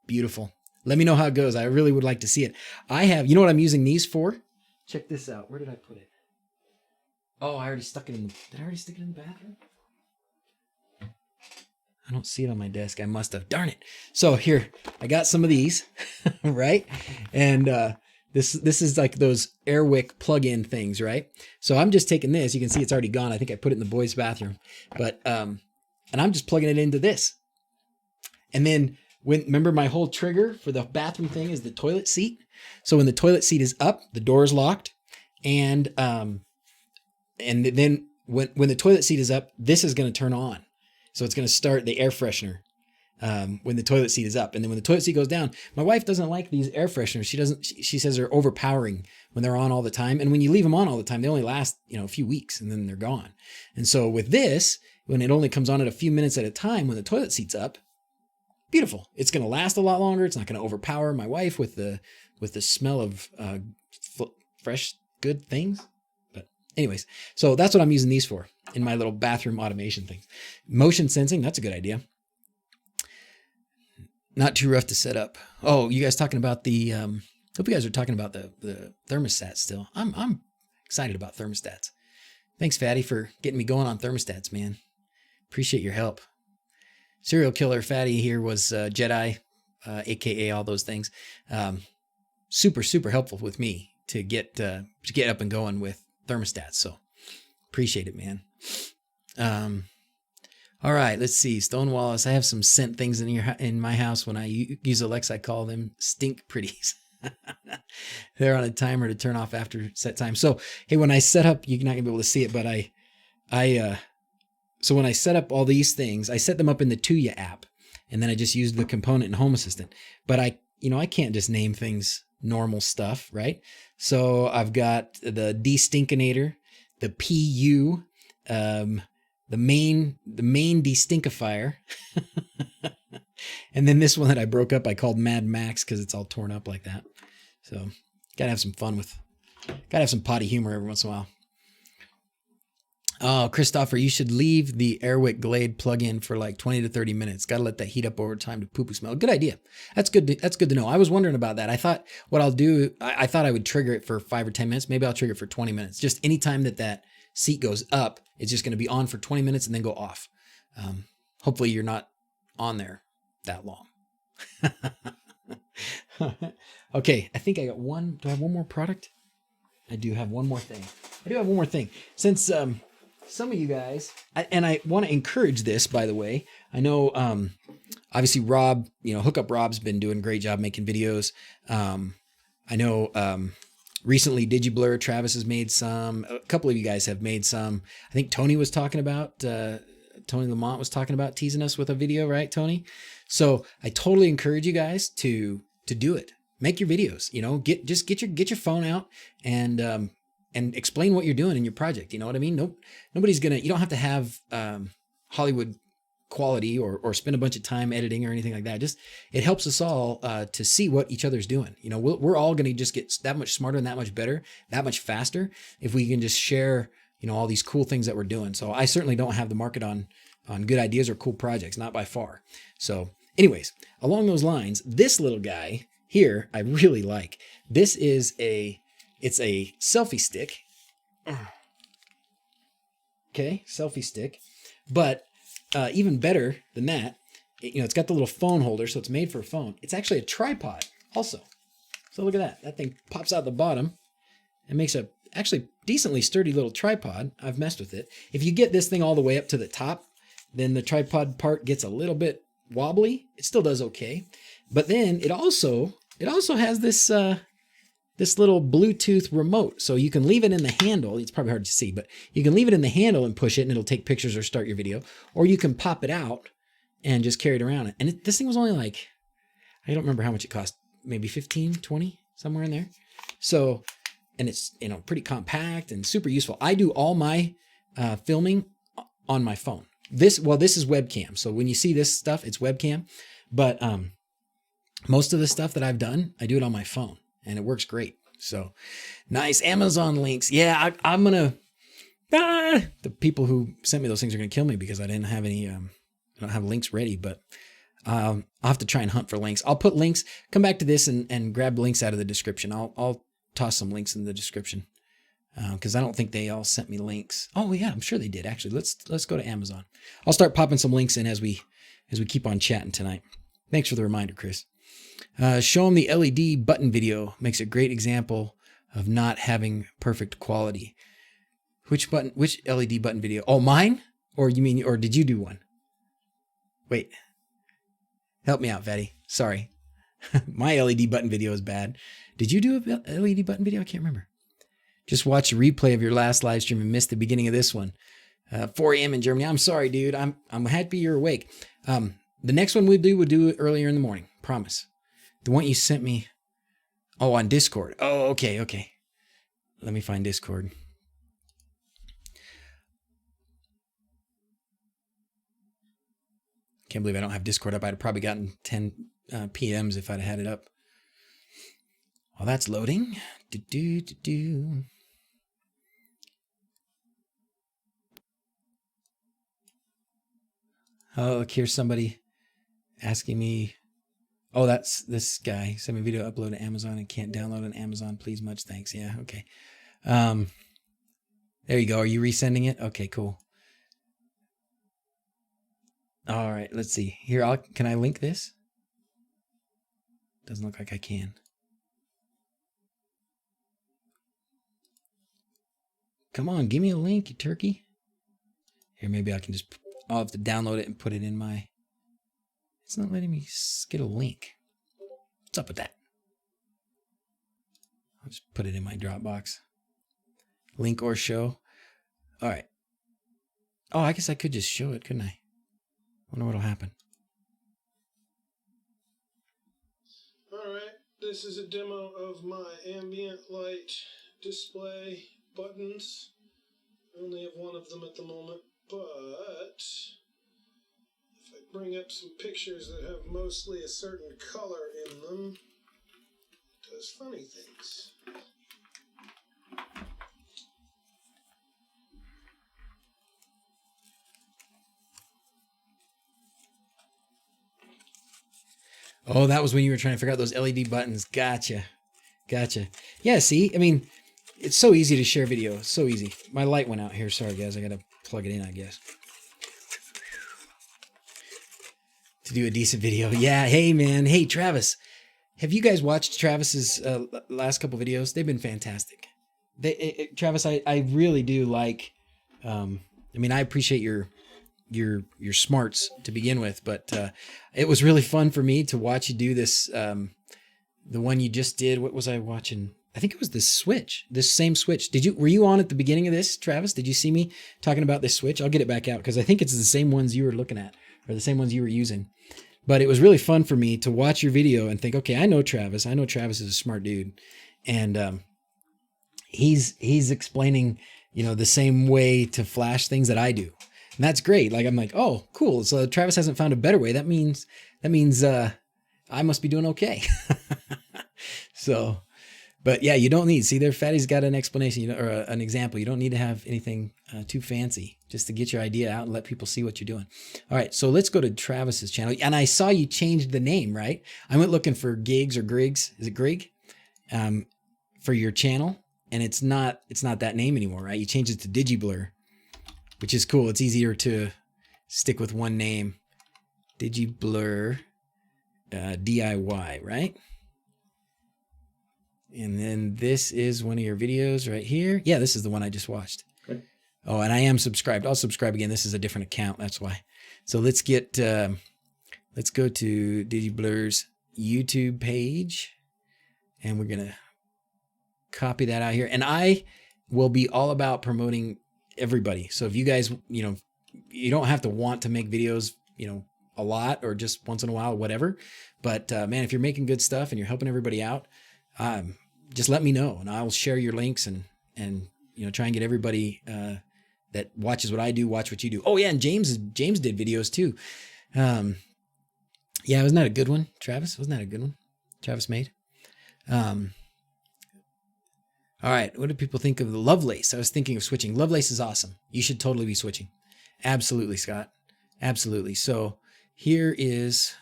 Beautiful. Let me know how it goes. I really would like to see it. You know what I'm using these for? Check this out. Where did I put it? Oh, I already stuck it in did I already stick it in the bathroom? I don't see it on my desk. I must have. Darn it. So here, I got some of these, right? And this is like those Airwick plug-in things, right? So I'm just taking this. You can see it's already gone. I think I put it in the boys' bathroom. But and I'm just plugging it into this. And then remember my whole trigger for the bathroom thing is the toilet seat. So when the toilet seat is up, the door is locked. And then when the toilet seat is up, this is going to turn on. So it's going to start the air freshener when the toilet seat is up. And then when the toilet seat goes down, my wife doesn't like these air fresheners. She says they're overpowering when they're on all the time. And when you leave them on all the time, they only last, a few weeks and then they're gone. And so with this, when it only comes on at a few minutes at a time, when the toilet seat's up, beautiful. It's going to last a lot longer. It's not going to overpower my wife with the smell of fresh, good things. But Anyways, so that's what I'm using these for in my little bathroom automation thing. Motion sensing, that's a good idea. Not too rough to set up. Oh, you guys talking about the, hope you guys are talking about the thermostat still. I'm excited about thermostats. Thanks, Fatty, for getting me going on thermostats, man. Appreciate your help. Serial killer Fatty here was Jedi, AKA all those things. Super helpful with me to get up and going with thermostats. So appreciate it, man. All right, let's see. Stone Wallace, I have some scent things in my house. When I use Alexa, I call them stink pretties. They're on a timer to turn off after set time. So, hey, when I set up, you're not gonna be able to see it, but so when I set up all these things, I set them up in the Tuya app, and then I just used the component in Home Assistant. But I can't just name things normal stuff, right? So I've got the destinkinator, the PU, the main destinkifier, and then this one that I broke up, I called Mad Max because it's all torn up like that. So gotta have some fun gotta have some potty humor every once in a while. Oh, Christopher, you should leave the Airwick Glade plug-in for like 20 to 30 minutes. Got to let that heat up over time to poo-poo smell. Good idea. That's good to know. I was wondering about that. I thought what I'll do, I thought I would trigger it for 5 or 10 minutes. Maybe I'll trigger it for 20 minutes. Just anytime that seat goes up, it's just going to be on for 20 minutes and then go off. Hopefully you're not on there that long. Okay, I think I got one. Do I have one more product? I do have one more thing. Since some of you guys, and I want to encourage this, by the way. I know, obviously Rob, Hookup Rob's been doing a great job making videos. I know recently digiblur, Travis has made some. A couple of you guys have made some. I think Tony was talking about, Tony Lamont was talking about teasing us with a video, right, Tony? So I totally encourage you guys to do it. Make your videos, get your phone out and explain what you're doing in your project. You know what I mean? Nobody's you don't have to have Hollywood quality or spend a bunch of time editing or anything like that. Just, it helps us all to see what each other's doing. We're all going to just get that much smarter and that much better, that much faster if we can just share, all these cool things that we're doing. So I certainly don't have the market on good ideas or cool projects, not by far. So anyways, along those lines, this little guy here, I really like. This is it's a selfie stick. Okay, selfie stick. But even better than that, it's got the little phone holder, so it's made for a phone. It's actually a tripod also. So look at that. That thing pops out the bottom and makes a actually decently sturdy little tripod. I've messed with it. If you get this thing all the way up to the top, then the tripod part gets a little bit wobbly. It still does okay. But then it also has this this little Bluetooth remote. So you can leave it in the handle. It's probably hard to see, but you can leave it in the handle and push it and it'll take pictures or start your video. Or you can pop it out and just carry it around. And this thing was only like, I don't remember how much it cost. Maybe 15, 20, somewhere in there. So, and it's, pretty compact and super useful. I do all my filming on my phone. This is webcam. So when you see this stuff, it's webcam. But most of the stuff that I've done, I do it on my phone. And it works great. So nice. Amazon links. Yeah, I'm going to, the people who sent me those things are going to kill me because I didn't have any, I don't have links ready, but I'll have to try and hunt for links. I'll put links, come back to this and grab links out of the description. I'll toss some links in the description because I don't think they all sent me links. Oh yeah, I'm sure they did actually. Let's go to Amazon. I'll start popping some links in as we keep on chatting tonight. Thanks for the reminder, Chris. Show them the LED button video. Makes a great example of not having perfect quality. Which LED button video? Oh, mine? Or did you do one? Wait. Help me out, Vetty. Sorry. My LED button video is bad. Did you do a LED button video? I can't remember. Just watch a replay of your last live stream and missed the beginning of this one. 4 a.m. in Germany. I'm sorry, dude. I'm happy you're awake. The next one we'll do it earlier in the morning. Promise. The one you sent me. Oh, on Discord. Oh, okay. Let me find Discord. Can't believe I don't have Discord up. I'd have probably gotten 10 PMs if I'd had it up. While that's loading. Oh, look, here's somebody asking me. Oh, that's this guy. Send me a video upload to Amazon and can't download on Amazon. Please, much thanks. Yeah, okay. There you go. Are you resending it? Okay, cool. All right, let's see. Here, can I link this? Doesn't look like I can. Come on, give me a link, you turkey. Here, maybe I can just, I'll have to download it and put it in my, it's not letting me get a link. What's up with that? I'll just put it in my Dropbox. Link or show. All right. Oh, I guess I could just show it, couldn't I? Wonder what'll happen. All right, this is a demo of my ambient light display buttons. I only have one of them at the moment, but if I bring up some pictures that have mostly a certain color in them, it does funny things. Oh, that was when you were trying to figure out those LED buttons. Gotcha. Gotcha. Yeah, see? I mean, it's so easy to share video. So easy. My light went out here. Sorry, guys. I got to plug it in, I guess. To do a decent video. Yeah, hey, man. Hey, Travis. Have you guys watched Travis's last couple videos? They've been fantastic. Travis, I really do like... I mean, I appreciate your smarts to begin with, but it was really fun for me to watch you do this. The one you just did, what was I watching? I think it was this switch, this same switch. Were you on at the beginning of this, Travis? Did you see me talking about this switch? I'll get it back out because I think it's the same ones you were looking at or the same ones you were using. But it was really fun for me to watch your video and think, okay, I know Travis. I know Travis is a smart dude. And he's explaining, the same way to flash things that I do. And that's great. Like, I'm like, oh, cool. So Travis hasn't found a better way. That means I must be doing okay. So, but yeah, you don't need, see there, Fatty's got an explanation, or an example. You don't need to have anything too fancy just to get your idea out and let people see what you're doing. All right. So let's go to Travis's channel. And I saw you changed the name, right? I went looking for Gigs or Griggs. Is it Grig? For your channel. And it's not that name anymore, right? You changed it to digiblur, which is cool. It's easier to stick with one name. digiblur DIY, right? And then this is one of your videos right here. Yeah, this is the one I just watched. Okay. Oh, and I am subscribed. I'll subscribe again. This is a different account. That's why. So let's go to digiblur's YouTube page, and we're going to copy that out here. And I will be all about promoting everybody. So if you guys, you don't have to want to make videos, a lot or just once in a while, whatever. But man, if you're making good stuff and you're helping everybody out, just let me know and I'll share your links and try and get everybody that watches what I do, watch what you do. Oh yeah, and James did videos too. Yeah, wasn't that a good one, Travis? Wasn't that a good one Travis made? All right, what do people think of the Lovelace? I was thinking of switching. Lovelace is awesome. You should totally be switching. Absolutely, Scott. Absolutely. So here's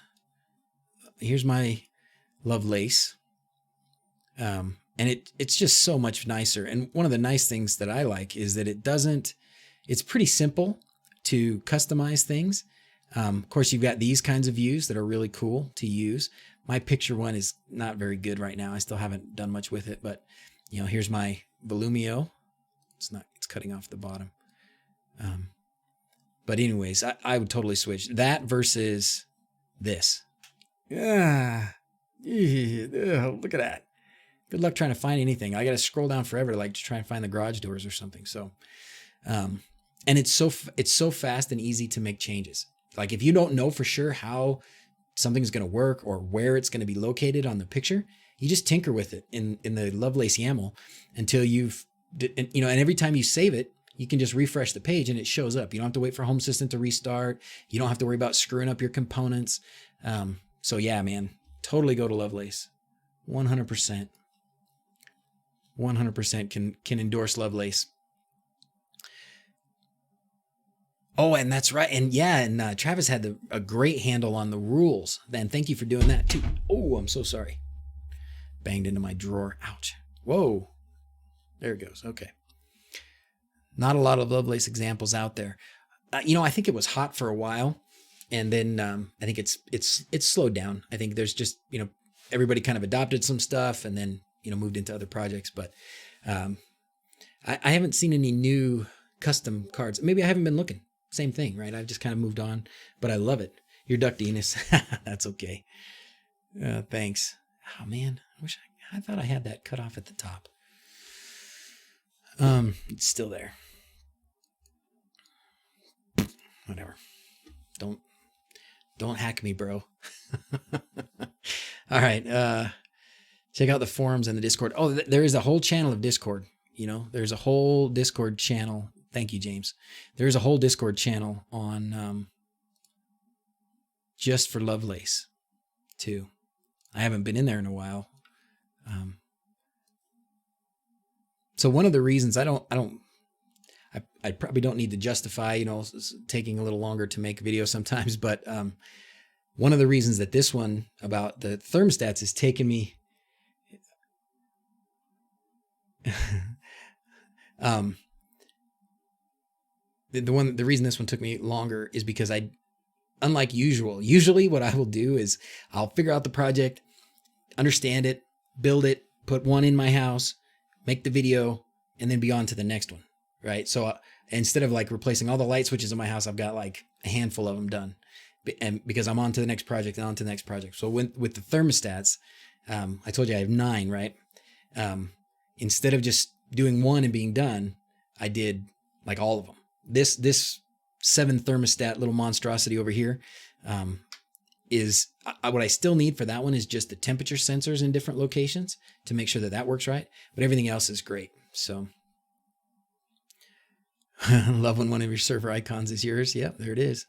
my Lovelace. And it's just so much nicer. And one of the nice things that I like is that it's pretty simple to customize things. Of course, you've got these kinds of views that are really cool to use. My picture one is not very good right now. I still haven't done much with it, but here's my Volumio. It's cutting off the bottom. But anyways, I would totally switch that versus this. Yeah. Look at that. Good luck trying to find anything. I got to scroll down forever to try and find the garage doors or something. So, and it's so fast and easy to make changes. Like if you don't know for sure how something's going to work or where it's going to be located on the picture, you just tinker with it in the Lovelace YAML until and every time you save it, you can just refresh the page and it shows up. You don't have to wait for Home Assistant to restart. You don't have to worry about screwing up your components. So yeah, man, totally go to Lovelace. 100%. 100% can endorse Lovelace. Oh, and that's right. And yeah, and Travis had a great handle on the rules. Then thank you for doing that too. Oh, I'm so sorry. Banged into my drawer. Ouch. Whoa. There it goes. Okay. Not a lot of Lovelace examples out there. I think it was hot for a while, and then I think it's slowed down. I think there's just everybody kind of adopted some stuff, and then moved into other projects. But I haven't seen any new custom cards. Maybe I haven't been looking. Same thing, right? I've just kind of moved on, but I love it. Your ductiness. That's okay. Thanks. Oh man, I thought I had that cut off at the top. It's still there. Whatever. Don't hack me, bro. All right. Check out the forums and the Discord. Oh, there is a whole channel of Discord. There's a whole Discord channel. Thank you, James. There's a whole Discord channel on just for Lovelace too. I haven't been in there in a while. So one of the reasons I probably don't need to justify, taking a little longer to make a video sometimes, but one of the reasons that this one about the thermostats has taken me the reason this one took me longer is because unlike usually what I will do is I'll figure out the project, understand it, build it, put one in my house, make the video, and then be on to the next one. Right. So instead of like replacing all the light switches in my house, I've got like a handful of them done, and because I'm on to the next project and on to the next project. So with the thermostats, I told you I have 9, right? Instead of just doing one and being done, I did like all of them. This 7 thermostat little monstrosity over here is what I still need for that one is just the temperature sensors in different locations to make sure that works right. But everything else is great. So love when one of your server icons is yours. Yep, there it is.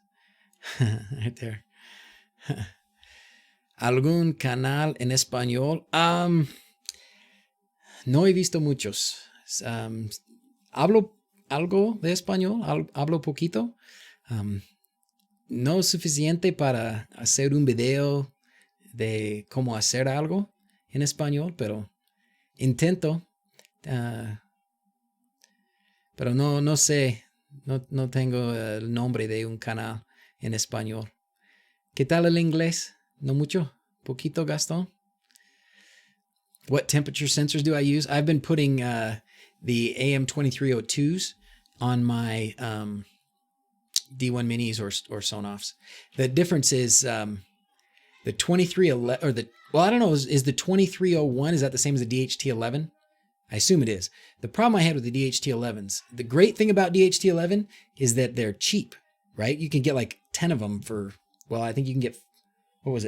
Right there. ¿Algún canal en español? No he visto muchos. Hablo algo de español, hablo poquito. No suficiente para hacer un video de cómo hacer algo en español, pero intento. Pero no sé, no tengo el nombre de un canal en español. ¿Qué tal el inglés? No mucho, poquito, Gastón. What temperature sensors do I use? I've been putting the AM2302s on my D1 minis or Sonoffs. The difference is the 2311 or I don't know, is the 2301, is that the same as the DHT11? I assume it is. The problem I had with the DHT11s, the great thing about DHT11 is that they're cheap, right? You can get like 10 of them for, I think you can get, 5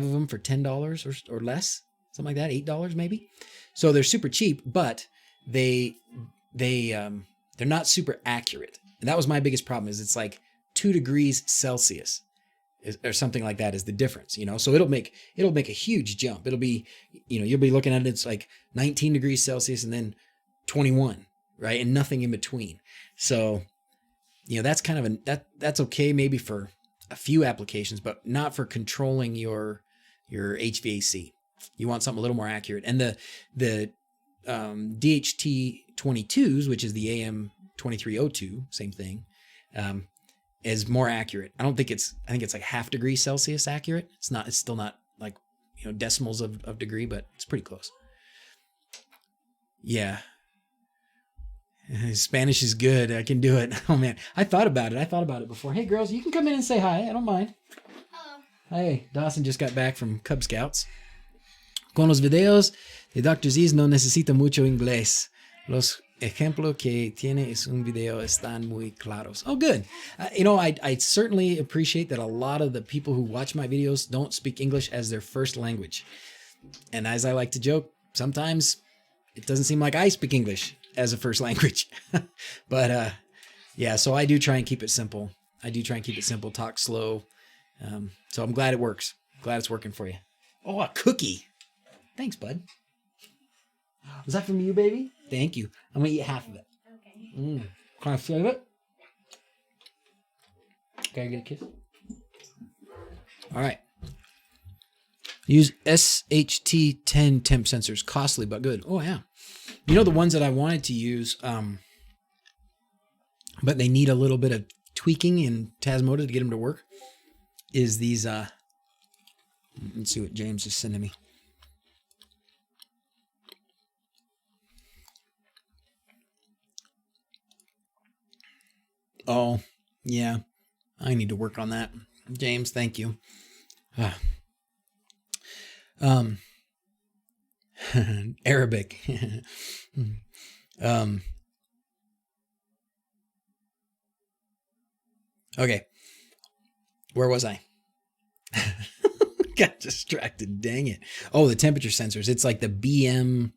of them for $10 or less, something like that, $8 maybe. So they're super cheap, but they're not super accurate. And that was my biggest problem, is it's like 2 degrees Celsius or something like that is the difference, so it'll make a huge jump. It'll be, you'll be looking at it, it's like 19 degrees Celsius and then 21, right? And nothing in between. So, that's kind of that's okay maybe for a few applications, but not for controlling your HVAC. You want something a little more accurate. And the DHT22s, which is the AM2302, same thing, is more accurate. I think it's like half degree Celsius accurate. It's still not like, decimals of degree, but it's pretty close. Yeah. Spanish is good. I can do it. Oh man. I thought about it before. Hey girls, you can come in and say hi. I don't mind. Hello. Hey, Dawson just got back from Cub Scouts. Con los videos de Dr. Z's no necesita mucho inglés. Los ejemplos que tiene es un video están muy claros. Oh, good. I certainly appreciate that a lot of the people who watch my videos don't speak English as their first language. And as I like to joke, sometimes it doesn't seem like I speak English as a first language. But yeah, so I do try and keep it simple. Talk slow. So I'm glad it works. Glad it's working for you. Oh, a cookie. Thanks, bud. Was that from you, baby? Thank you. I'm going to eat half of it. Okay. Can I save it? Can I get a kiss? All right. Use SHT10 temp sensors. Costly, but good. Oh, yeah. You know the ones that I wanted to use, but they need a little bit of tweaking in Tasmota to get them to work, is these, let's see what James is sending me. Oh, yeah. I need to work on that. James, thank you. Arabic. Okay. Where was I? Got distracted. Dang it. Oh, the temperature sensors. It's like the BM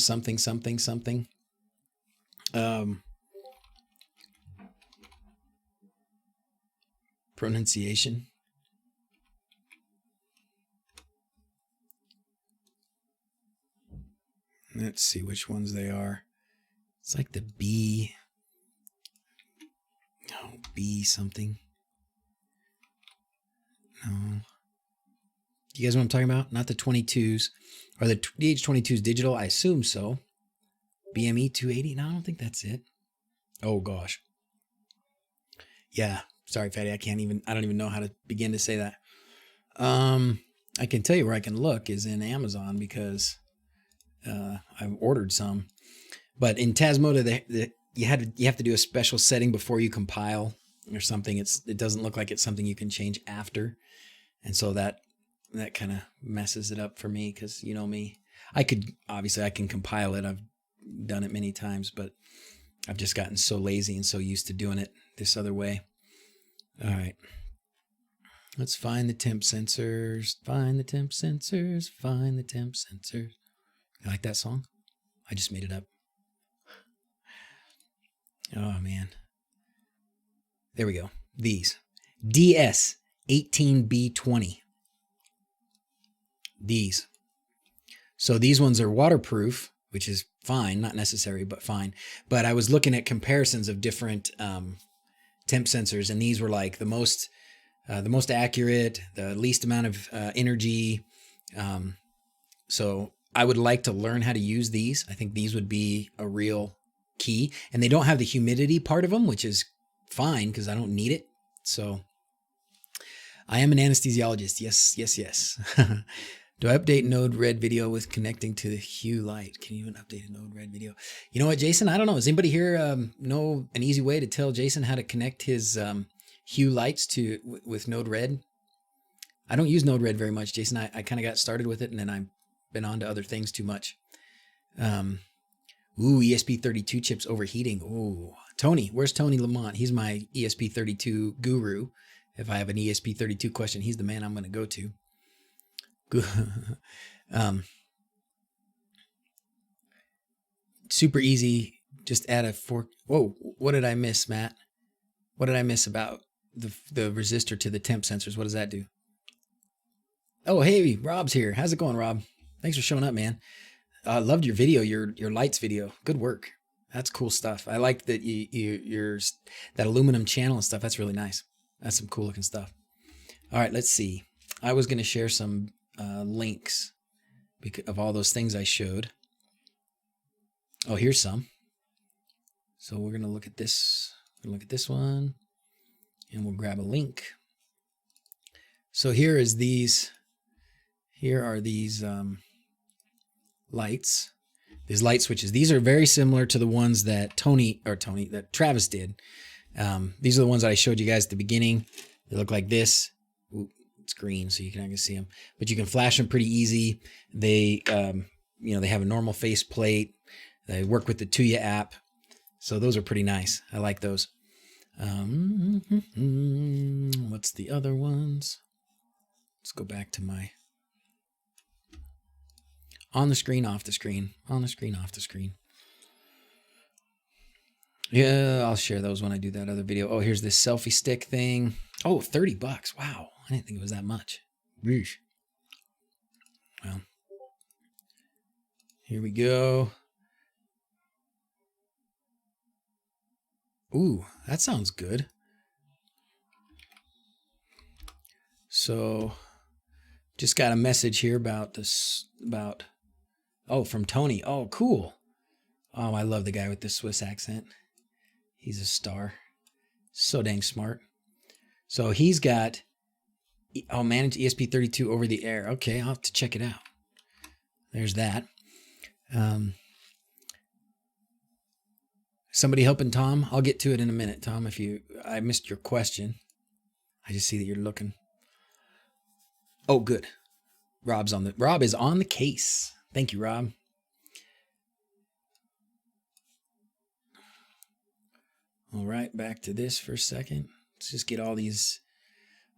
something, something, something. Pronunciation. Let's see which ones they are. It's like the B. No, B something. No. Do you guys know what I'm talking about? Not the 22s. Are the DH22s digital? I assume so. BME 280? No, I don't think that's it. Oh, gosh. Yeah. Sorry, Fatty. I don't even know how to begin to say that. I can tell you where I can look is in Amazon because I've ordered some. But in Tasmota, you have to do a special setting before you compile or something. It doesn't look like it's something you can change after. And so that kind of messes it up for me because you know me. I can compile it. I've done it many times, but I've just gotten so lazy and so used to doing it this other way. All right. Let's find the temp sensors. Find the temp sensors. Find the temp sensors. You like that song? I just made it up. Oh, man. There we go. These. DS18B20. These. So these ones are waterproof, which is fine. Not necessary, but fine. But I was looking at comparisons of different temp sensors, and these were like the most accurate, the least amount of energy. So I would like to learn how to use these. I think these would be a real key. And they don't have the humidity part of them, which is fine because I don't need it. So I am an anesthesiologist. Yes, yes, yes. Do I update Node-RED video with connecting to the Hue light? Can you even update a Node-RED video? You know what, Jason? I don't know. Does anybody here know an easy way to tell Jason how to connect his Hue lights with Node-RED? I don't use Node-RED very much, Jason. I kind of got started with it, and then I've been on to other things too much. ESP32 chips overheating. Ooh, Tony. Where's Tony Lamont? He's my ESP32 guru. If I have an ESP32 question, he's the man I'm going to go to. Super easy. Just add a fork. Whoa, what did I miss, Matt? What did I miss about the resistor to the temp sensors? What does that do? Oh, hey, Rob's here. How's it going, Rob? Thanks for showing up, man. Loved your video, your lights video. Good work. That's cool stuff. I like that your that aluminum channel and stuff. That's really nice. That's some cool looking stuff. All right, let's see. I was going to share some links of all those things I showed. Oh, here's some. So we're going to look at this. We'll look at this one, and we'll grab a link. So here are these lights. These light switches. These are very similar to the ones that that Travis did. These are the ones that I showed you guys at the beginning. They look like this. Ooh, it's green, so you can see them. But you can flash them pretty easy. They, they have a normal face plate. They work with the TheHookUp app. So those are pretty nice. I like those. What's the other ones? Let's go back to my on the screen, off the screen, on the screen, off the screen. Yeah, I'll share those when I do that other video. Oh, here's this selfie stick thing. Oh, $30. Wow. I didn't think it was that much. Yeesh. Well, here we go. Ooh, that sounds good. So just got a message here about from Tony. Oh, cool. Oh, I love the guy with the Swiss accent. He's a star. So dang smart. So he's got, manage ESP32 over the air. Okay, I'll have to check it out. There's that. Somebody helping Tom? I'll get to it in a minute, Tom, I missed your question. I just see that you're looking. Oh, good. Rob is on the case. Thank you, Rob. All right, back to this for a second. Let's just get all these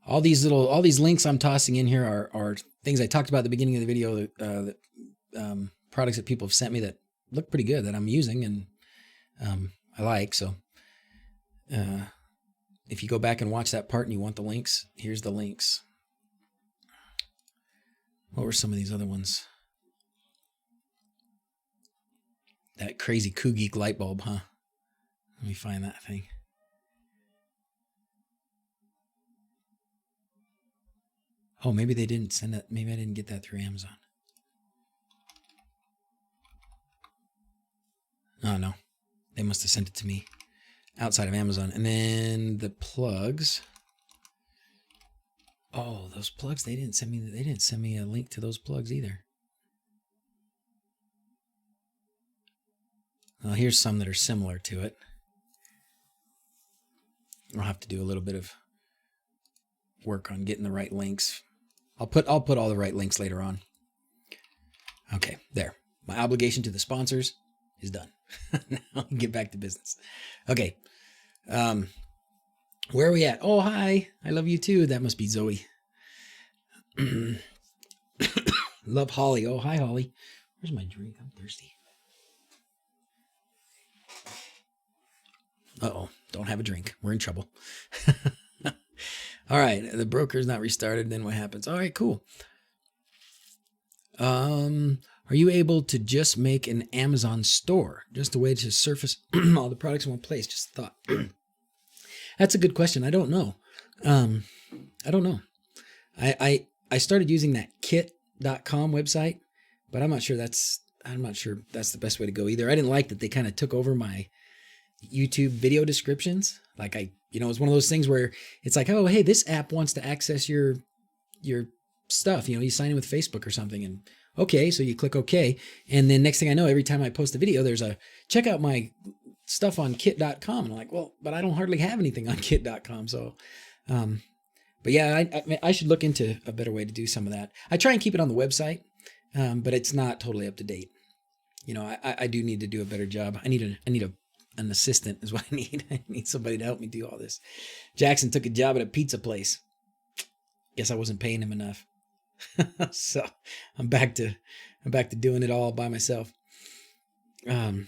links I'm tossing in here are things I talked about at the beginning of the video, products that people have sent me that look pretty good, that I'm using and I like. So if you go back and watch that part and you want the links, here's the links. What were some of these other ones? That crazy Koogeek light bulb, huh? Let me find that thing. Oh, maybe they didn't send that. Maybe I didn't get that through Amazon. Oh, no. They must have sent it to me outside of Amazon. And then the plugs. Oh, those plugs, they didn't send me a link to those plugs either. Well, here's some that are similar to it. I'll have to do a little bit of work on getting the right links. I'll put all the right links later on. Okay, there. My obligation to the sponsors is done. Now I can get back to business. Okay. Where are we at? Oh, hi. I love you too. That must be Zoe. Love Holly. Oh, hi, Holly. Where's my drink? I'm thirsty. Uh-oh. Don't have a drink. We're in trouble. All right. The broker's not restarted. Then what happens? All right, cool. Are you able to just make an Amazon store? Just a way to surface all the products in one place? Just a thought. That's a good question. I don't know. I don't know. I started using that kit.com website, but I'm not sure that's the best way to go either. I didn't like that they kind of took over my YouTube video descriptions. Like it's one of those things where it's like, oh, hey, this app wants to access your stuff. You sign in with Facebook or something, and okay, so you click okay, and then next thing I know, every time I post a video, there's a check out my stuff on kit.com, and I'm like, well, but I don't hardly have anything on kit.com, so but yeah, I should look into a better way to do some of that. I try and keep it on the website, but it's not totally up to date. I do need to do a better job. I need an assistant is what I need. I need somebody to help me do all this. Jackson took a job at a pizza place. Guess I wasn't paying him enough. So I'm back to doing it all by myself. Tried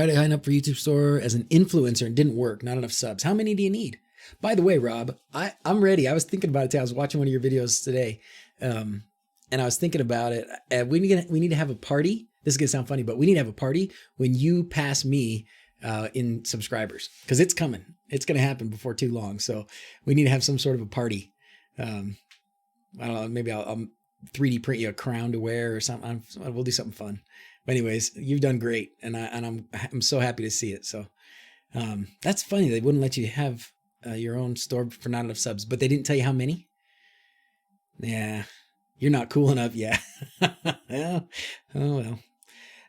to sign up for YouTube store as an influencer and didn't work. Not enough subs. How many do you need? By the way, Rob, I'm ready. I was thinking about it today. I was watching one of your videos today, and I was thinking about it. We need to have a party. This is gonna sound funny, but we need to have a party when you pass me in subscribers, because it's coming. It's gonna happen before too long. So we need to have some sort of a party. I don't know. Maybe I'll 3D print you a crown to wear or something. We'll do something fun. But anyways, you've done great, and I'm so happy to see it. So that's funny. They wouldn't let you have your own store for not enough subs, but they didn't tell you how many. Yeah, you're not cool enough. Yeah. Yeah. Oh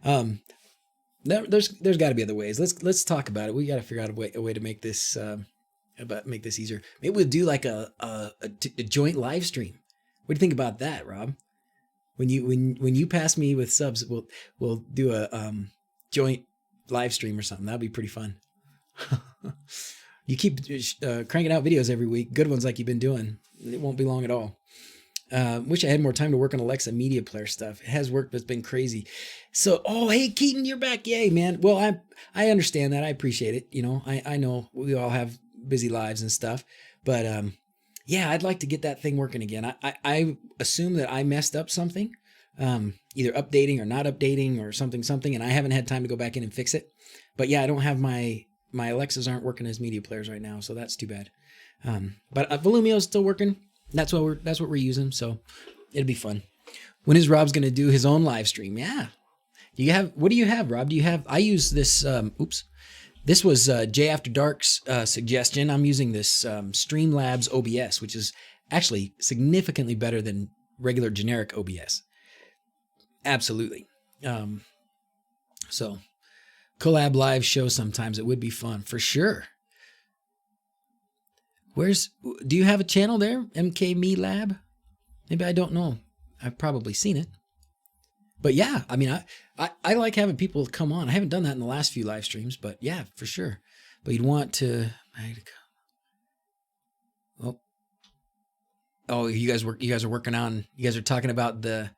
well. There's got to be other ways. Let's talk about it. We got to figure out a way to make this make this easier. Maybe we'll do like a joint live stream. What do you think about that, Rob? When you pass me with subs, we'll do a joint live stream or something. That'd be pretty fun. You keep cranking out videos every week, good ones like you've been doing. It won't be long at all. Wish I had more time to work on Alexa media player stuff. It has worked, but it's been crazy. So, oh, hey, Keaton, you're back. Yay, man. Well, I understand that. I appreciate it. I know we all have busy lives and stuff, but yeah, I'd like to get that thing working again. I assume that I messed up something, either updating or not updating or something, and I haven't had time to go back in and fix it. But yeah, I don't have my Alexas aren't working as media players right now, so that's too bad. But Volumio is still working. That's what we're using. So it'll be fun. When is Rob's going to do his own live stream? Yeah. What do you have, Rob? I use this, this was Jay After Dark's suggestion. I'm using this Streamlabs OBS, which is actually significantly better than regular generic OBS. Absolutely. So collab live show sometimes, it would be fun for sure. Do you have a channel there? MKmeLab? Maybe I don't know. I've probably seen it. But yeah, I mean, I like having people come on. I haven't done that in the last few live streams, but yeah, for sure. But you'd want to. Oh, you guys are working on. You guys are talking about the.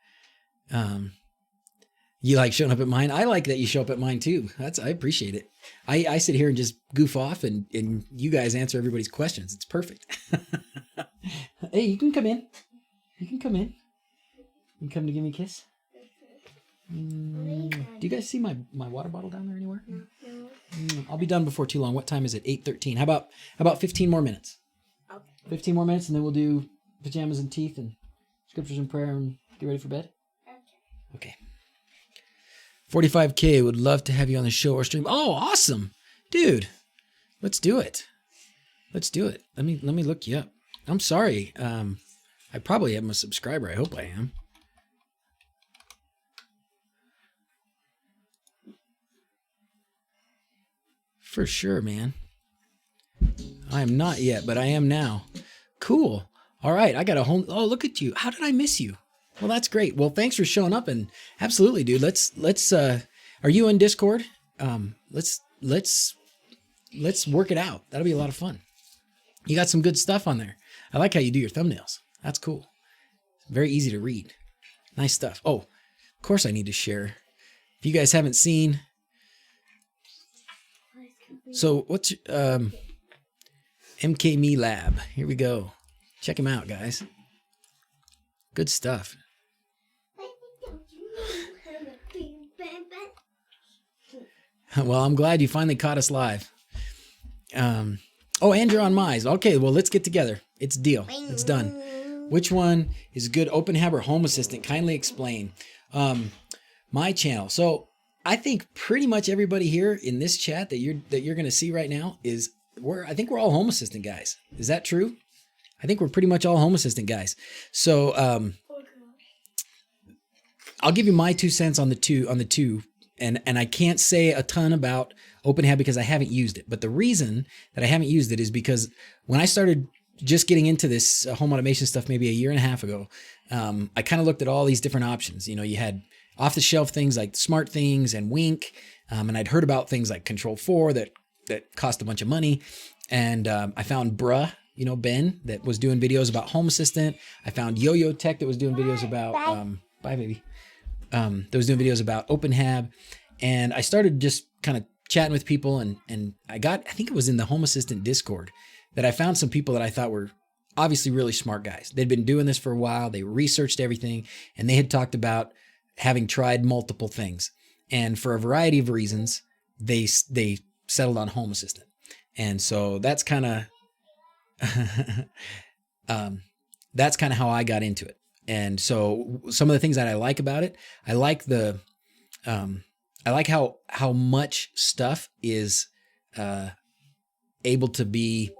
You like showing up at mine. I like that you show up at mine too. I appreciate it. I sit here and just goof off, and you guys answer everybody's questions. It's perfect. Hey, you can come in. You can come in. You come to give me a kiss. Do you guys see my water bottle down there anywhere? No. I'll be done before too long. What time is it? 8:13. How about 15 more minutes? Okay. 15 more minutes, and then we'll do pajamas and teeth and scriptures and prayer and get ready for bed. Okay. 45K would love to have you on the show or stream. Oh, awesome, dude. Let's do it. Let me look you up. I'm sorry. I probably am a subscriber. I hope I am. For sure, man. I am not yet, but I am now. Cool. All right, I got a whole. Oh, look at you. How did I miss you? Well, that's great. Well, thanks for showing up, and absolutely, dude. Let's. Are you in Discord? Let's work it out. That'll be a lot of fun. You got some good stuff on there. I like how you do your thumbnails. That's cool. Very easy to read. Nice stuff. Oh, of course I need to share. If you guys haven't seen. So what's MKmeLab? Here we go. Check him out, guys. Good stuff. Well, I'm glad you finally caught us live. Oh, and you're on Wyze. Okay, well, let's get together. It's a deal. It's done. Which one is good, OpenHab or Home Assistant? Kindly explain. My channel. So I think pretty much everybody here in this chat that you're going to see right now I think we're all Home Assistant guys. Is that true? I think we're pretty much all Home Assistant guys. So I'll give you my 2 cents on the two, and I can't say a ton about OpenHab because I haven't used it. But the reason that I haven't used it is because when I started just getting into this home automation stuff maybe a year and a half ago, I kind of looked at all these different options. You know, you had off-the-shelf things like Smart Things and Wink, and I'd heard about things like Control 4 that cost a bunch of money, and I found Ben, that was doing videos about Home Assistant. I found Yo-Yo Tech that was doing videos about bye baby, that was doing videos about OpenHab, and I started just kind of chatting with people, and I think it was in the Home Assistant Discord that I found some people that I thought were obviously really smart guys. They'd been doing this for a while. They researched everything, and they had talked about having tried multiple things, and for a variety of reasons, they settled on Home Assistant. And so that's kind of how I got into it. And so some of the things that I like about it, I like how much stuff is able to be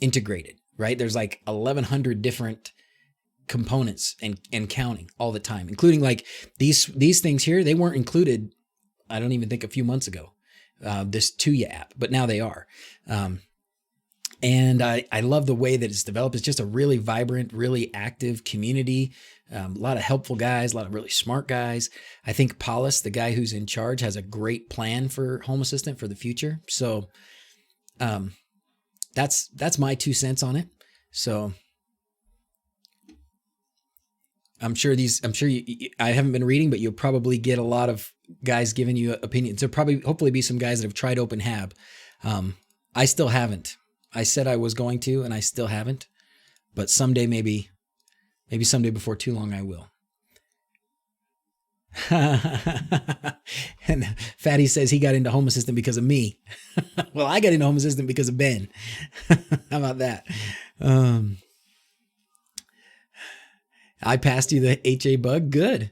integrated, right? There's like 1,100 different components and counting all the time, including like these things here. They weren't included, I don't even think, a few months ago, this Tuya app, but now they are. And I love the way that it's developed. It's just a really vibrant, really active community. A lot of helpful guys, a lot of really smart guys. I think Paulus, the guy who's in charge, has a great plan for Home Assistant for the future. So that's my 2 cents on it. So I'm sure I haven't been reading, but you'll probably get a lot of guys giving you opinions. There'll hopefully be some guys that have tried OpenHab. I still haven't. I said I was going to, and I still haven't. But someday, maybe someday before too long, I will. And Fatty says he got into Home Assistant because of me. Well, I got into Home Assistant because of Ben. How about that? I passed you the HA bug. Good.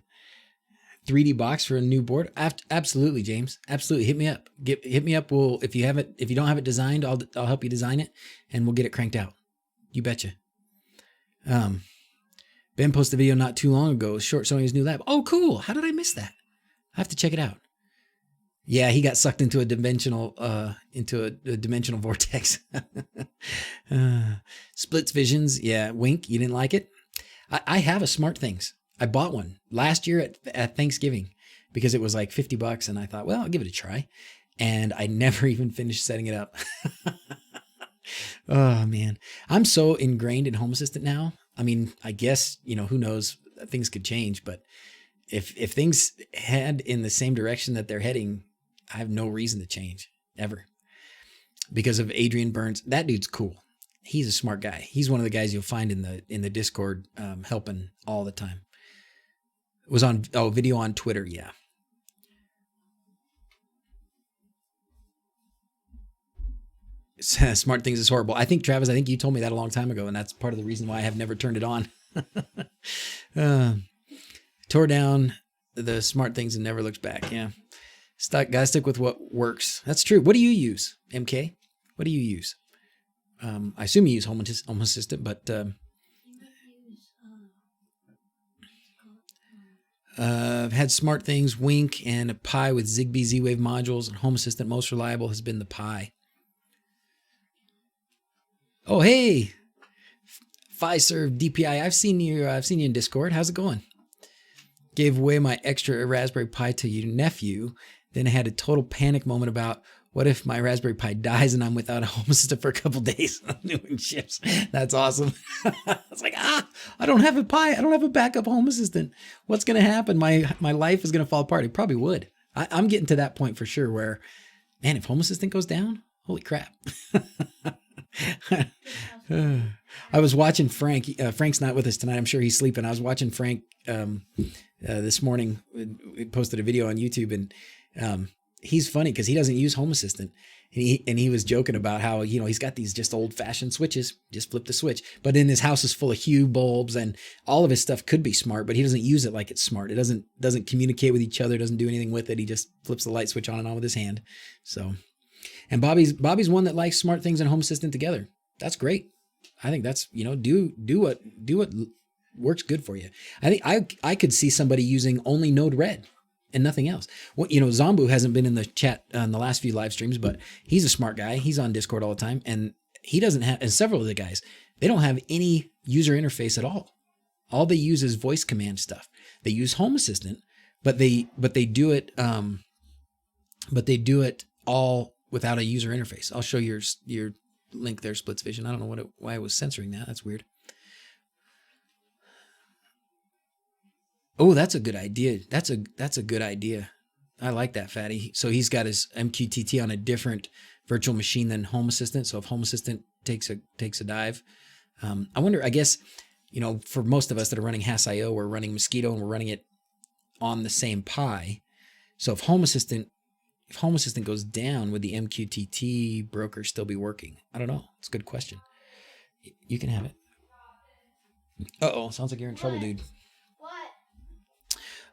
3D box for a new board. Absolutely, James. Absolutely. Hit me up. Hit me up. If you don't have it designed, I'll help you design it and we'll get it cranked out. You betcha. Ben posted a video not too long ago, short showing his new lab. Oh, cool. How did I miss that? I have to check it out. Yeah, he got sucked into a dimensional vortex. Splits visions. Yeah, wink. You didn't like it? I have a Smart Things. I bought one last year at Thanksgiving because it was like $50 and I thought, well, I'll give it a try. And I never even finished setting it up. Oh man. I'm so ingrained in Home Assistant now. I mean, I guess, who knows, things could change, but if things head in the same direction that they're heading, I have no reason to change ever because of Adrian Burns. That dude's cool. He's a smart guy. He's one of the guys you'll find in the Discord, helping all the time. It was on video on Twitter. Yeah. Smart Things is horrible. I think, Travis, you told me that a long time ago, and that's part of the reason why I have never turned it on. Tore down the Smart Things and never looked back. Yeah. Gotta stick with what works. That's true. What do you use, MK? What do you use? I assume you use Home Assistant, but I've had Smart Things, Wink, and a Pi with Zigbee Z-Wave modules. And Home Assistant most reliable has been the Pi. Oh, hey, Fiserv DPI. I've seen you in Discord. How's it going? Gave away my extra Raspberry Pi to your nephew. Then I had a total panic moment about what if my Raspberry Pi dies and I'm without a Home Assistant for a couple days. New ships. That's awesome. It's like, I don't have a Pi. I don't have a backup Home Assistant. What's going to happen? My life is going to fall apart. It probably would. I'm getting to that point for sure where, man, if Home Assistant goes down, holy crap. I was watching Frank. Frank's not with us tonight. I'm sure he's sleeping. I was watching Frank this morning. He posted a video on YouTube, and he's funny because he doesn't use Home Assistant. And he was joking about how, he's got these just old fashioned switches, just flip the switch. But then his house is full of Hue bulbs and all of his stuff could be smart, but he doesn't use it like it's smart. It doesn't communicate with each other, doesn't do anything with it. He just flips the light switch on and on with his hand. So, and Bobby's one that likes Smart Things and Home Assistant together. That's great. I think that's, do what works good for you. I think I could see somebody using only Node Red and nothing else. Well, Zombu hasn't been in the chat on the last few live streams, but he's a smart guy. He's on Discord all the time, and he doesn't have, and several of the guys, they don't have any user interface at all. All they use is voice command stuff. They use Home Assistant, but they do it all without a user interface. I'll show your link there, Splits Vision. I don't know why it was censoring that. That's weird. Oh, that's a good idea. That's a good idea. I like that, Fatty. So he's got his MQTT on a different virtual machine than Home Assistant. So if Home Assistant takes a dive, I wonder, I guess, for most of us that are running Hassio, we're running Mosquito and we're running it on the same Pi. So if Home Assistant goes down, would the MQTT broker still be working? I don't know. It's a good question. You can have it. Uh-oh, sounds like you're in trouble, dude.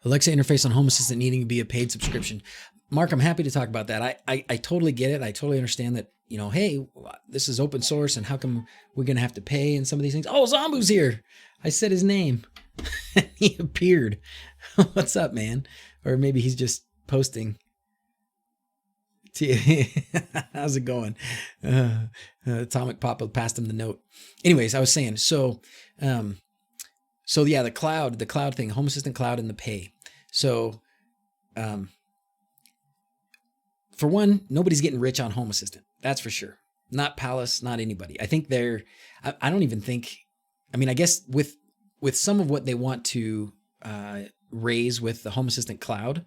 Alexa interface on Home Assistant needing to be a paid subscription. Mark, I'm happy to talk about that. I totally get it. I totally understand that, hey, this is open source and how come we're going to have to pay and some of these things. Oh, Zombu's here. I said his name. He appeared. What's up, man? Or maybe he's just posting. How's it going? Atomic Papa passed him the note. Anyways, I was saying, so yeah, the cloud thing, Home Assistant cloud and the pay. So, for one, nobody's getting rich on Home Assistant. That's for sure. Not Palace, not anybody. I think I don't even think, I guess with some of what they want to raise with the Home Assistant cloud,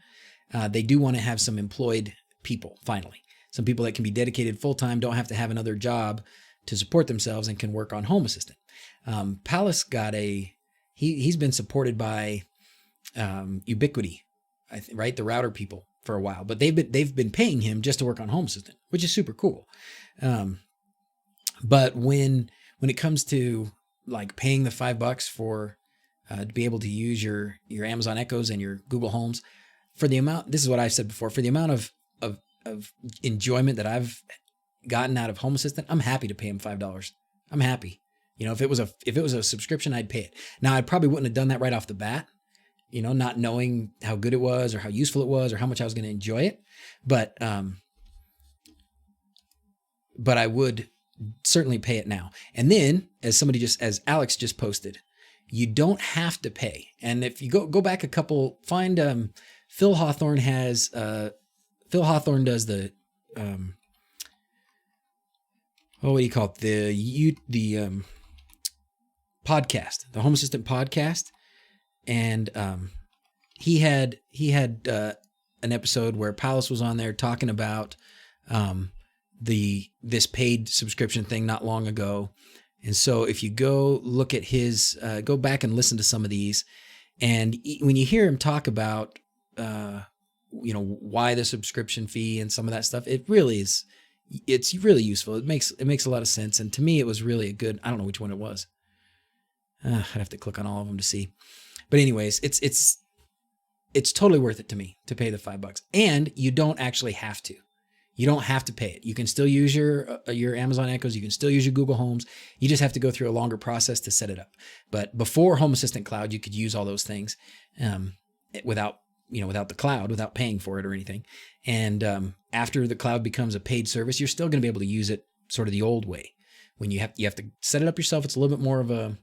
they do want to have some employed people, finally. Some people that can be dedicated full-time, don't have to have another job to support themselves and can work on Home Assistant. Palace got he's been supported by Ubiquiti, right? The router people for a while, but they've been paying him just to work on Home Assistant, which is super cool. But when when it comes to like paying the $5 for to be able to use your Amazon Echoes and your Google Homes, for the amount, this is what I've said before, for the amount of enjoyment that I've gotten out of Home Assistant, I'm happy to pay him $5. I'm happy. You know, if it was a subscription, I'd pay it. Now, I probably wouldn't have done that right off the bat, you know, not knowing how good it was or how useful it was or how much I was going to enjoy it. But I would certainly pay it now. And then, as Alex just posted, you don't have to pay. And if you go back a couple, find Phil Hawthorne does the what do you call it? The podcast, the Home Assistant podcast. And he had an episode where Palace was on there talking about this paid subscription thing not long ago. And so if you go look at his, go back and listen to some of these, and when you hear him talk about, you know, why the subscription fee and some of that stuff, it's really useful. It makes a lot of sense. And to me, it was really a good, I don't know which one it was. I'd have to click on all of them to see. But anyways, it's totally worth it to me to pay the $5. And you don't actually have to. You don't have to pay it. You can still use your Amazon Echoes. You can still use your Google Homes. You just have to go through a longer process to set it up. But before Home Assistant Cloud, you could use all those things without the cloud, without paying for it or anything. And after the cloud becomes a paid service, you're still going to be able to use it sort of the old way. When you have to set it up yourself, it's a little bit more of a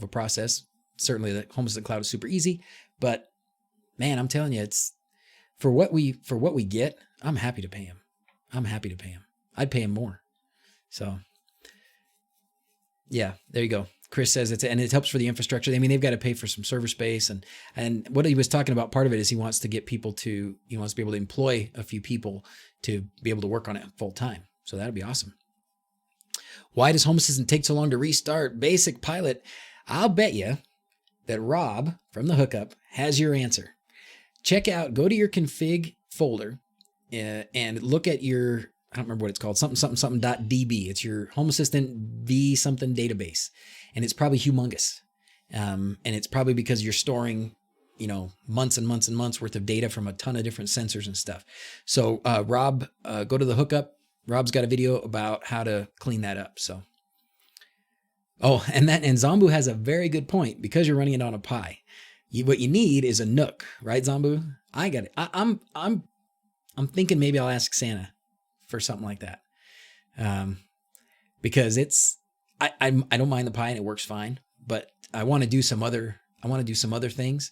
process. Certainly, the Home Assistant Cloud is super easy, but man, I'm telling you, it's for what we get. I'm happy to pay him. I'd pay him more. So, yeah, there you go. Chris says it helps for the infrastructure. I mean, they've got to pay for some server space, and what he was talking about, part of it is he wants to be able to employ a few people to be able to work on it full time. So that'd be awesome. Why does Home Assistant take so long to restart? Basic pilot. I'll bet you that Rob from TheHookUp has your answer. Go to your config folder and look at your, I don't remember what it's called, something.db. It's your Home Assistant v something database. And it's probably humongous. And it's probably because you're storing, you know, months and months and months worth of data from a ton of different sensors and stuff. So Rob, go to TheHookUp. Rob's got a video about how to clean that up. So, and Zombu has a very good point, because you're running it on a Pi. What you need is a NUC, right, Zombu? I got it. I'm thinking maybe I'll ask Santa for something like that, because I don't mind the Pi and it works fine, but I want to do some other things,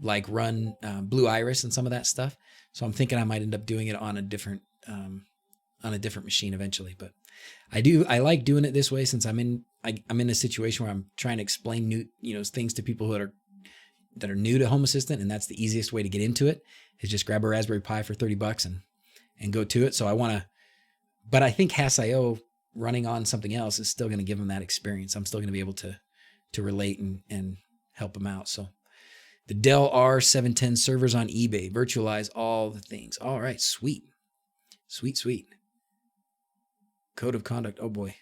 like run Blue Iris and some of that stuff. So I'm thinking I might end up doing it on a different machine eventually. But I like doing it this way, since I'm in a situation where I'm trying to explain new things to people that are new to Home Assistant, and that's the easiest way to get into it, is just grab a Raspberry Pi for $30 and go to it. So but I think Hassio running on something else is still going to give them that experience. I'm still going to be able to relate and help them out. So the Dell R710 servers on eBay, virtualize all the things. All right, sweet. Code of conduct. Oh boy.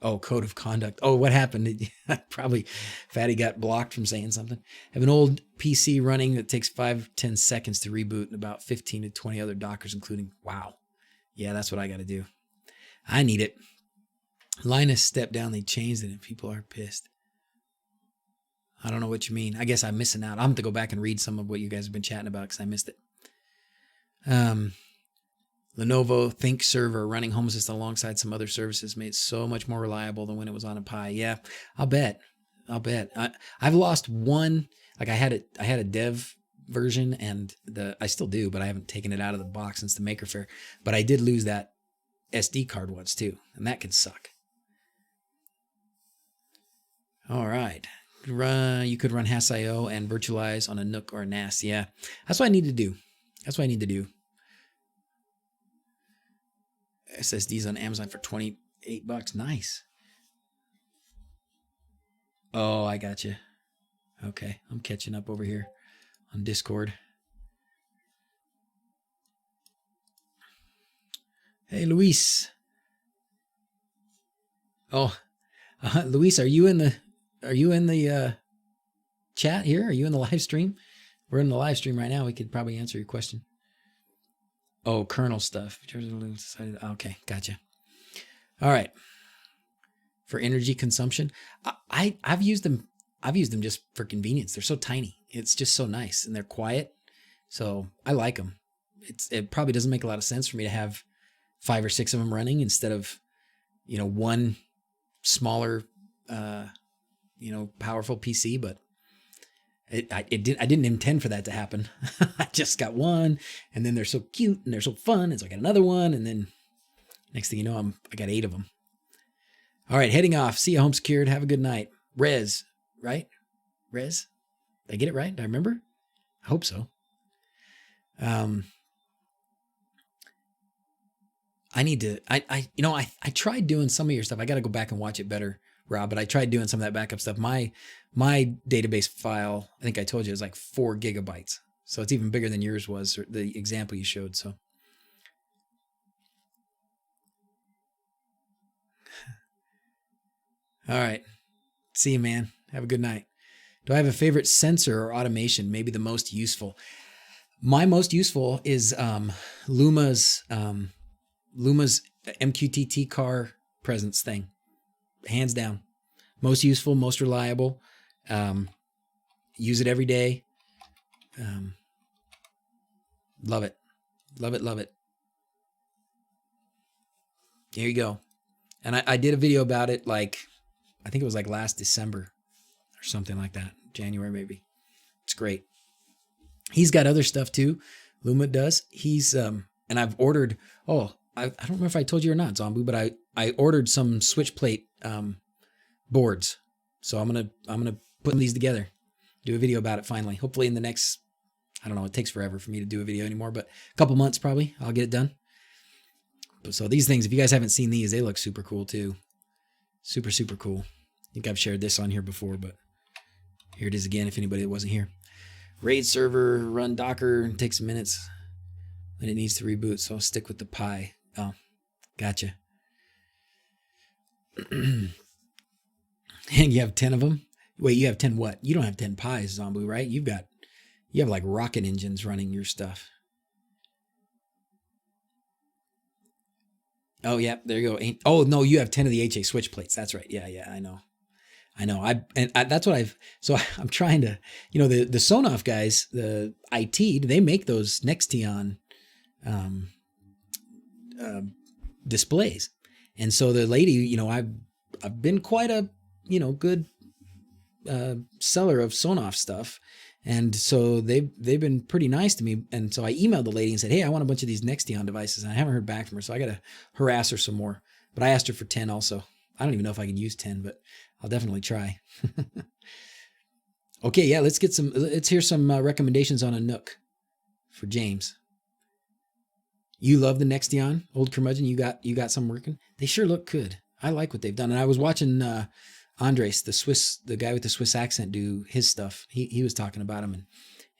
Oh, code of conduct. Oh, what happened? Probably Fatty got blocked from saying something. I have an old PC running that takes 5-10 seconds to reboot, and about 15 to 20 other Dockers, including, wow. Yeah, that's what I got to do. I need it. Linus stepped down. They changed it and people are pissed. I don't know what you mean. I guess I'm missing out. I'll have to go back and read some of what you guys have been chatting about, because I missed it. Lenovo Think Server running Home Assistant alongside some other services made it so much more reliable than when it was on a Pi. Yeah, I'll bet. I've lost one. Like I had a dev version, and I still do, but I haven't taken it out of the box since the Maker Faire. But I did lose that SD card once too, and that can suck. All right. You could run Hassio and virtualize on a NUC or a NAS. Yeah, that's what I need to do. SSDs on Amazon for $28. Nice. Oh, I got you. Okay, I'm catching up over here on Discord. Hey, Luis. Oh, Luis, are you in the chat here? Are you in the live stream? We're in the live stream right now. We could probably answer your question. Oh, kernel stuff. Okay, gotcha. All right. For energy consumption, I've used them. I've used them just for convenience. They're so tiny. It's just so nice, and they're quiet. So I like them. It probably doesn't make a lot of sense for me to have 5 or 6 of them running instead of, one smaller, powerful PC. But I didn't intend for that to happen. I just got one, and then they're so cute and they're so fun. And so I got another one, and then next thing you know, I got 8 of them. All right, heading off. See you home secured. Have a good night. Rez, right? Rez? Did I get it right? Did I remember? I hope so. I need to, I tried doing some of your stuff. I got to go back and watch it better, Rob, but I tried doing some of that backup stuff. My database file, I think I told you, is like 4 gigabytes. So it's even bigger than yours was, or the example you showed. So. All right. See you, man. Have a good night. Do I have a favorite sensor or automation? Maybe the most useful. My most useful is Luma's MQTT Car Presence thing. Hands down. Most useful, most reliable. Use it every day. Love it. Love it, love it. There you go. And I did a video about it, I think it was last December or something like that. January, maybe. It's great. He's got other stuff too. Luma does. He's, and I've ordered, I don't remember if I told you or not, Zombu, but I ordered some switch plate, boards. So I'm going to put these together, do a video about it finally. Hopefully in the next, I don't know, it takes forever for me to do a video anymore, but a couple months probably I'll get it done. So these things, if you guys haven't seen these, they look super cool too. Super, super cool. I think I've shared this on here before, but here it is again if anybody that wasn't here. RAID server, run Docker, takes minutes. Then it needs to reboot, so I'll stick with the Pi. Oh, gotcha. And you have 10 of them? Wait, you have 10 what? You don't have 10 Pis, Zombu, right? You have like rocket engines running your stuff. Oh, yeah, there you go. Oh, no, you have 10 of the HA switch plates. That's right. Yeah, I know. That's what I'm trying to, the Sonoff guys, the IT, they make those Nextion displays. And so the lady, I've been quite a, good seller of Sonoff stuff. And so they've been pretty nice to me. And so I emailed the lady and said, hey, I want a bunch of these Nextion devices. And I haven't heard back from her. So I got to harass her some more. But I asked her for 10 also. I don't even know if I can use 10, but I'll definitely try. Okay, yeah, let's hear some recommendations on a Nook for James. You love the Nextion, old curmudgeon. You got some working. They sure look good. I like what they've done. And I was watching Andres, the guy with the Swiss accent, do his stuff. He was talking about them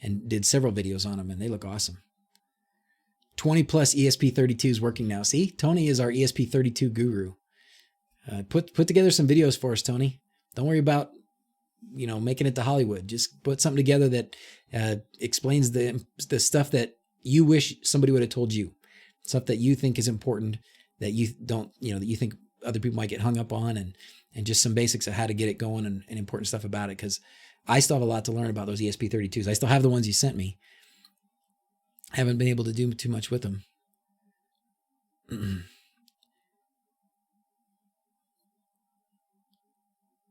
and did several videos on them, and they look awesome. 20 plus ESP32 is working now. See, Tony is our ESP32 guru. Put together some videos for us, Tony. Don't worry about, making it to Hollywood. Just put something together that explains the stuff that you wish somebody would have told you. Stuff that you think is important, that you don't, that you think other people might get hung up on, and just some basics of how to get it going and important stuff about it. Because I still have a lot to learn about those ESP32s. I still have the ones you sent me. I haven't been able to do too much with them.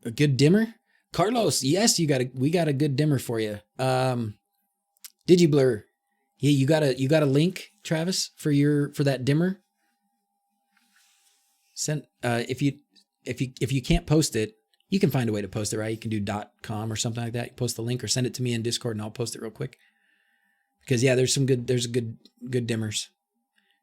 A good dimmer? Carlos, yes, we got a good dimmer for you. Digiblur. Yeah, you got a link, Travis, for that dimmer? Send if you can't post it, you can find a way to post it, right? You can do .com or something like that. You post the link or send it to me in Discord and I'll post it real quick. Because yeah, there's good dimmers.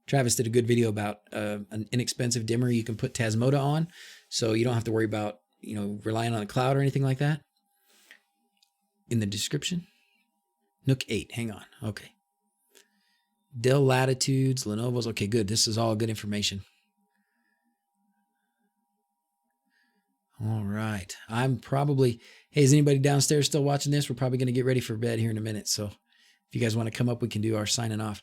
Travis did a good video about an inexpensive dimmer you can put Tasmota on, so you don't have to worry about relying on the cloud or anything like that. In the description. Nook 8, hang on. Okay. Dell Latitudes, Lenovo's. Okay, good. This is all good information. All right. I'm probably, hey, is anybody downstairs still watching this? We're probably going to get ready for bed here in a minute. So if you guys want to come up, we can do our signing off.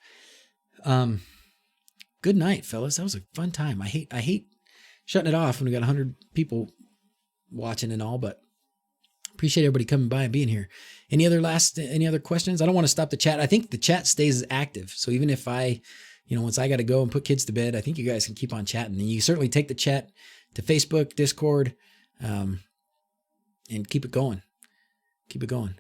Good night, fellas. That was a fun time. I hate shutting it off when we got 100 people watching and all, but appreciate everybody coming by and being here. Any other questions? I don't want to stop the chat. I think the chat stays active. So even if once I got to go and put kids to bed, I think you guys can keep on chatting. And you certainly take the chat to Facebook, Discord, and keep it going. Keep it going.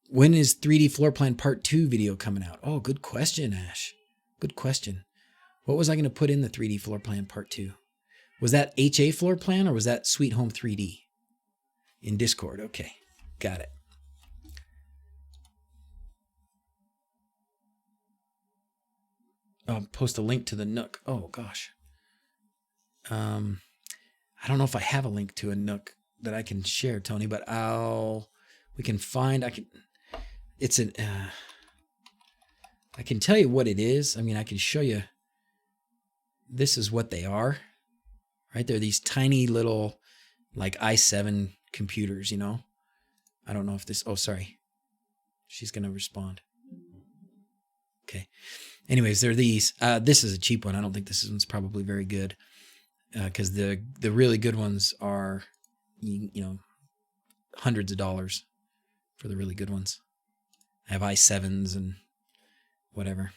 When is 3D floor plan part 2 video coming out? Oh, good question, Ash. Good question. What was I going to put in the 3D floor plan part 2? Was that HA floor plan or was that Sweet Home 3D? In Discord. Okay. Got it. I'll post a link to the Nook. Oh, gosh. I don't know if I have a link to a Nook that I can share, Tony, but I can tell you what it is. I mean, I can show you. This is what they are, right? They're these tiny little, like i7 computers, you know? I don't know if this, oh, sorry. She's going to respond. Okay. Anyways, they're these. This is a cheap one. I don't think this one's probably very good. Because the really good ones are, hundreds of dollars for the really good ones. I have i7s and whatever.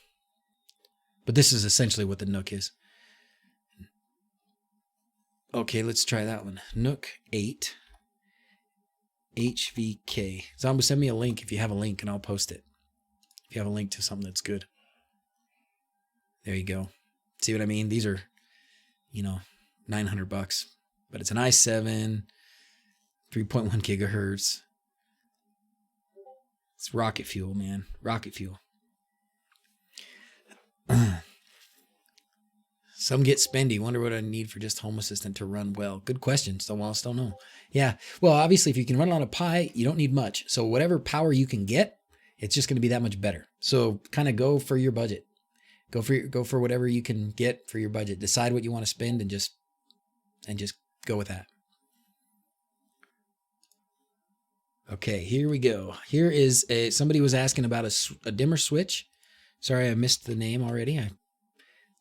But this is essentially what the Nook is. Okay, let's try that one. Nook 8 HVK. Zombo, send me a link if you have a link and I'll post it. If you have a link to something that's good. There you go. See what I mean? These are, $900, but it's an i7, 3.1 gigahertz. It's rocket fuel, man. Rocket fuel. Some get spendy. Wonder what I need for just Home Assistant to run well. Good question. Still know. Yeah. Well, obviously, if you can run it on a Pi, you don't need much. So whatever power you can get, it's just going to be that much better. So kind of go for your budget. Go for whatever you can get for your budget. Decide what you want to spend and just go with that. Okay, here we go. Here is somebody was asking about a dimmer switch. Sorry, I missed the name already.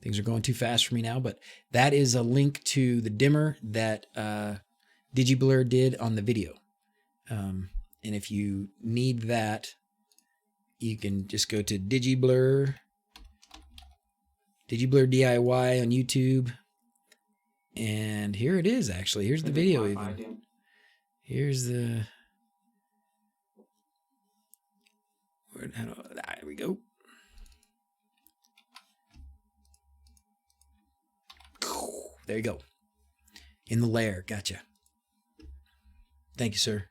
Things are going too fast for me now, but that is a link to the dimmer that digiblur did on the video. And if you need that, you can just go to digiblur DIY on YouTube. And here it is, actually. Here's the video even. Here's the... There we go. There you go. In the layer. Gotcha. Thank you, sir.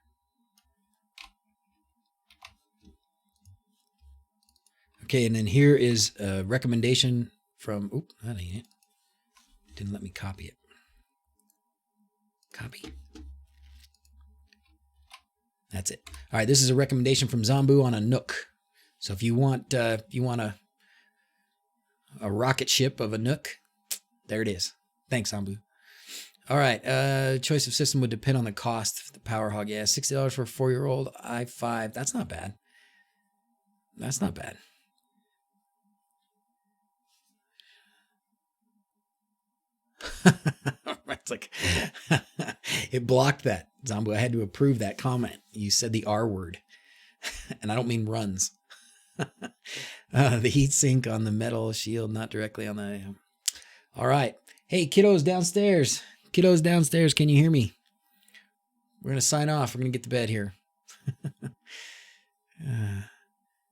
Okay, and then here is a recommendation from... Oop, that ain't it. Didn't let me copy it. Copy. That's it. All right, this is a recommendation from Zombu on a Nook. So if you want a rocket ship of a Nook, there it is. Thanks, Zombu. All right, choice of system would depend on the cost of the Power Hog. Yeah, $60 for a 4-year-old i5. That's not bad. That's not bad. It's like it blocked that, Zombo. I had to approve that comment. You said the R word, and I don't mean runs. The heat sink on the metal shield, not directly on the. All right, hey kiddos downstairs. Kiddos downstairs, can you hear me? We're gonna sign off. We're gonna get to bed here.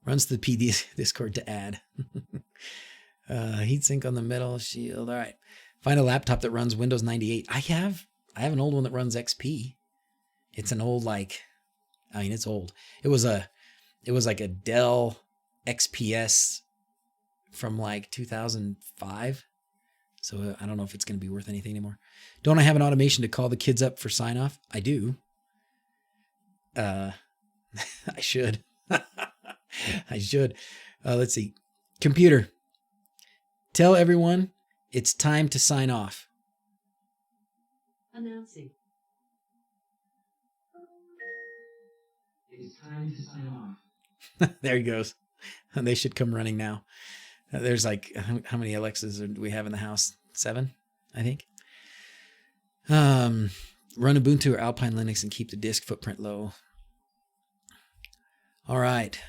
Runs to the PD Discord to add. Heat sink on the metal shield. All right. Find a laptop that runs Windows 98. I have an old one that runs XP. It's an old it's old. It was like a Dell XPS from like 2005. So I don't know if it's going to be worth anything anymore. Don't I have an automation to call the kids up for sign off? I do. I should. I should. Let's see. Computer. Tell everyone it's time to sign off. Announcing There he goes. They should come running now. There's like, how many Alexas do we have in the house? 7, I think. Run Ubuntu or Alpine Linux and keep the disk footprint low. All right.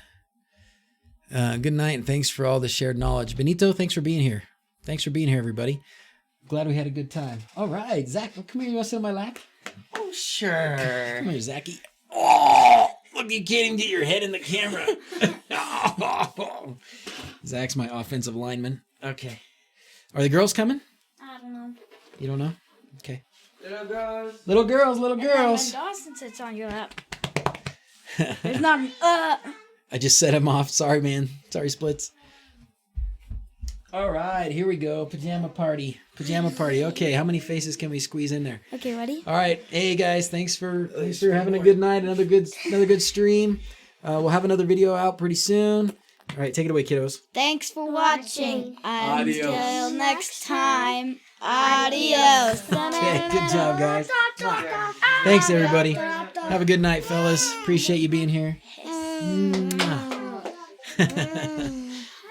Good night, and thanks for all the shared knowledge. Benito, thanks for being here. Thanks for being here, everybody. Glad we had a good time. All right, Zach, come here. You want to sit on my lap? Oh, sure. Come here, Zachy. Oh, look, you can't even get your head in the camera. Zach's my offensive lineman. Okay. Are the girls coming? I don't know. You don't know? Okay. Little girls. Little girls, little girls. And Dawson sits on your lap. There's not an I just set him off. Sorry, man. Sorry, Splits. All right, here we go. Pajama party. Pajama party. Okay, how many faces can we squeeze in there? Okay, ready? All right. Hey guys, thanks for having a good night. Another good stream. We'll have another video out pretty soon. All right, take it away, kiddos. Thanks for watching. Adios. Until next time. Adios. Okay, good job, guys. Thanks, everybody. Have a good night, fellas. Appreciate you being here.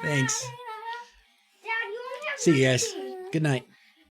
Thanks. See you guys. Good night.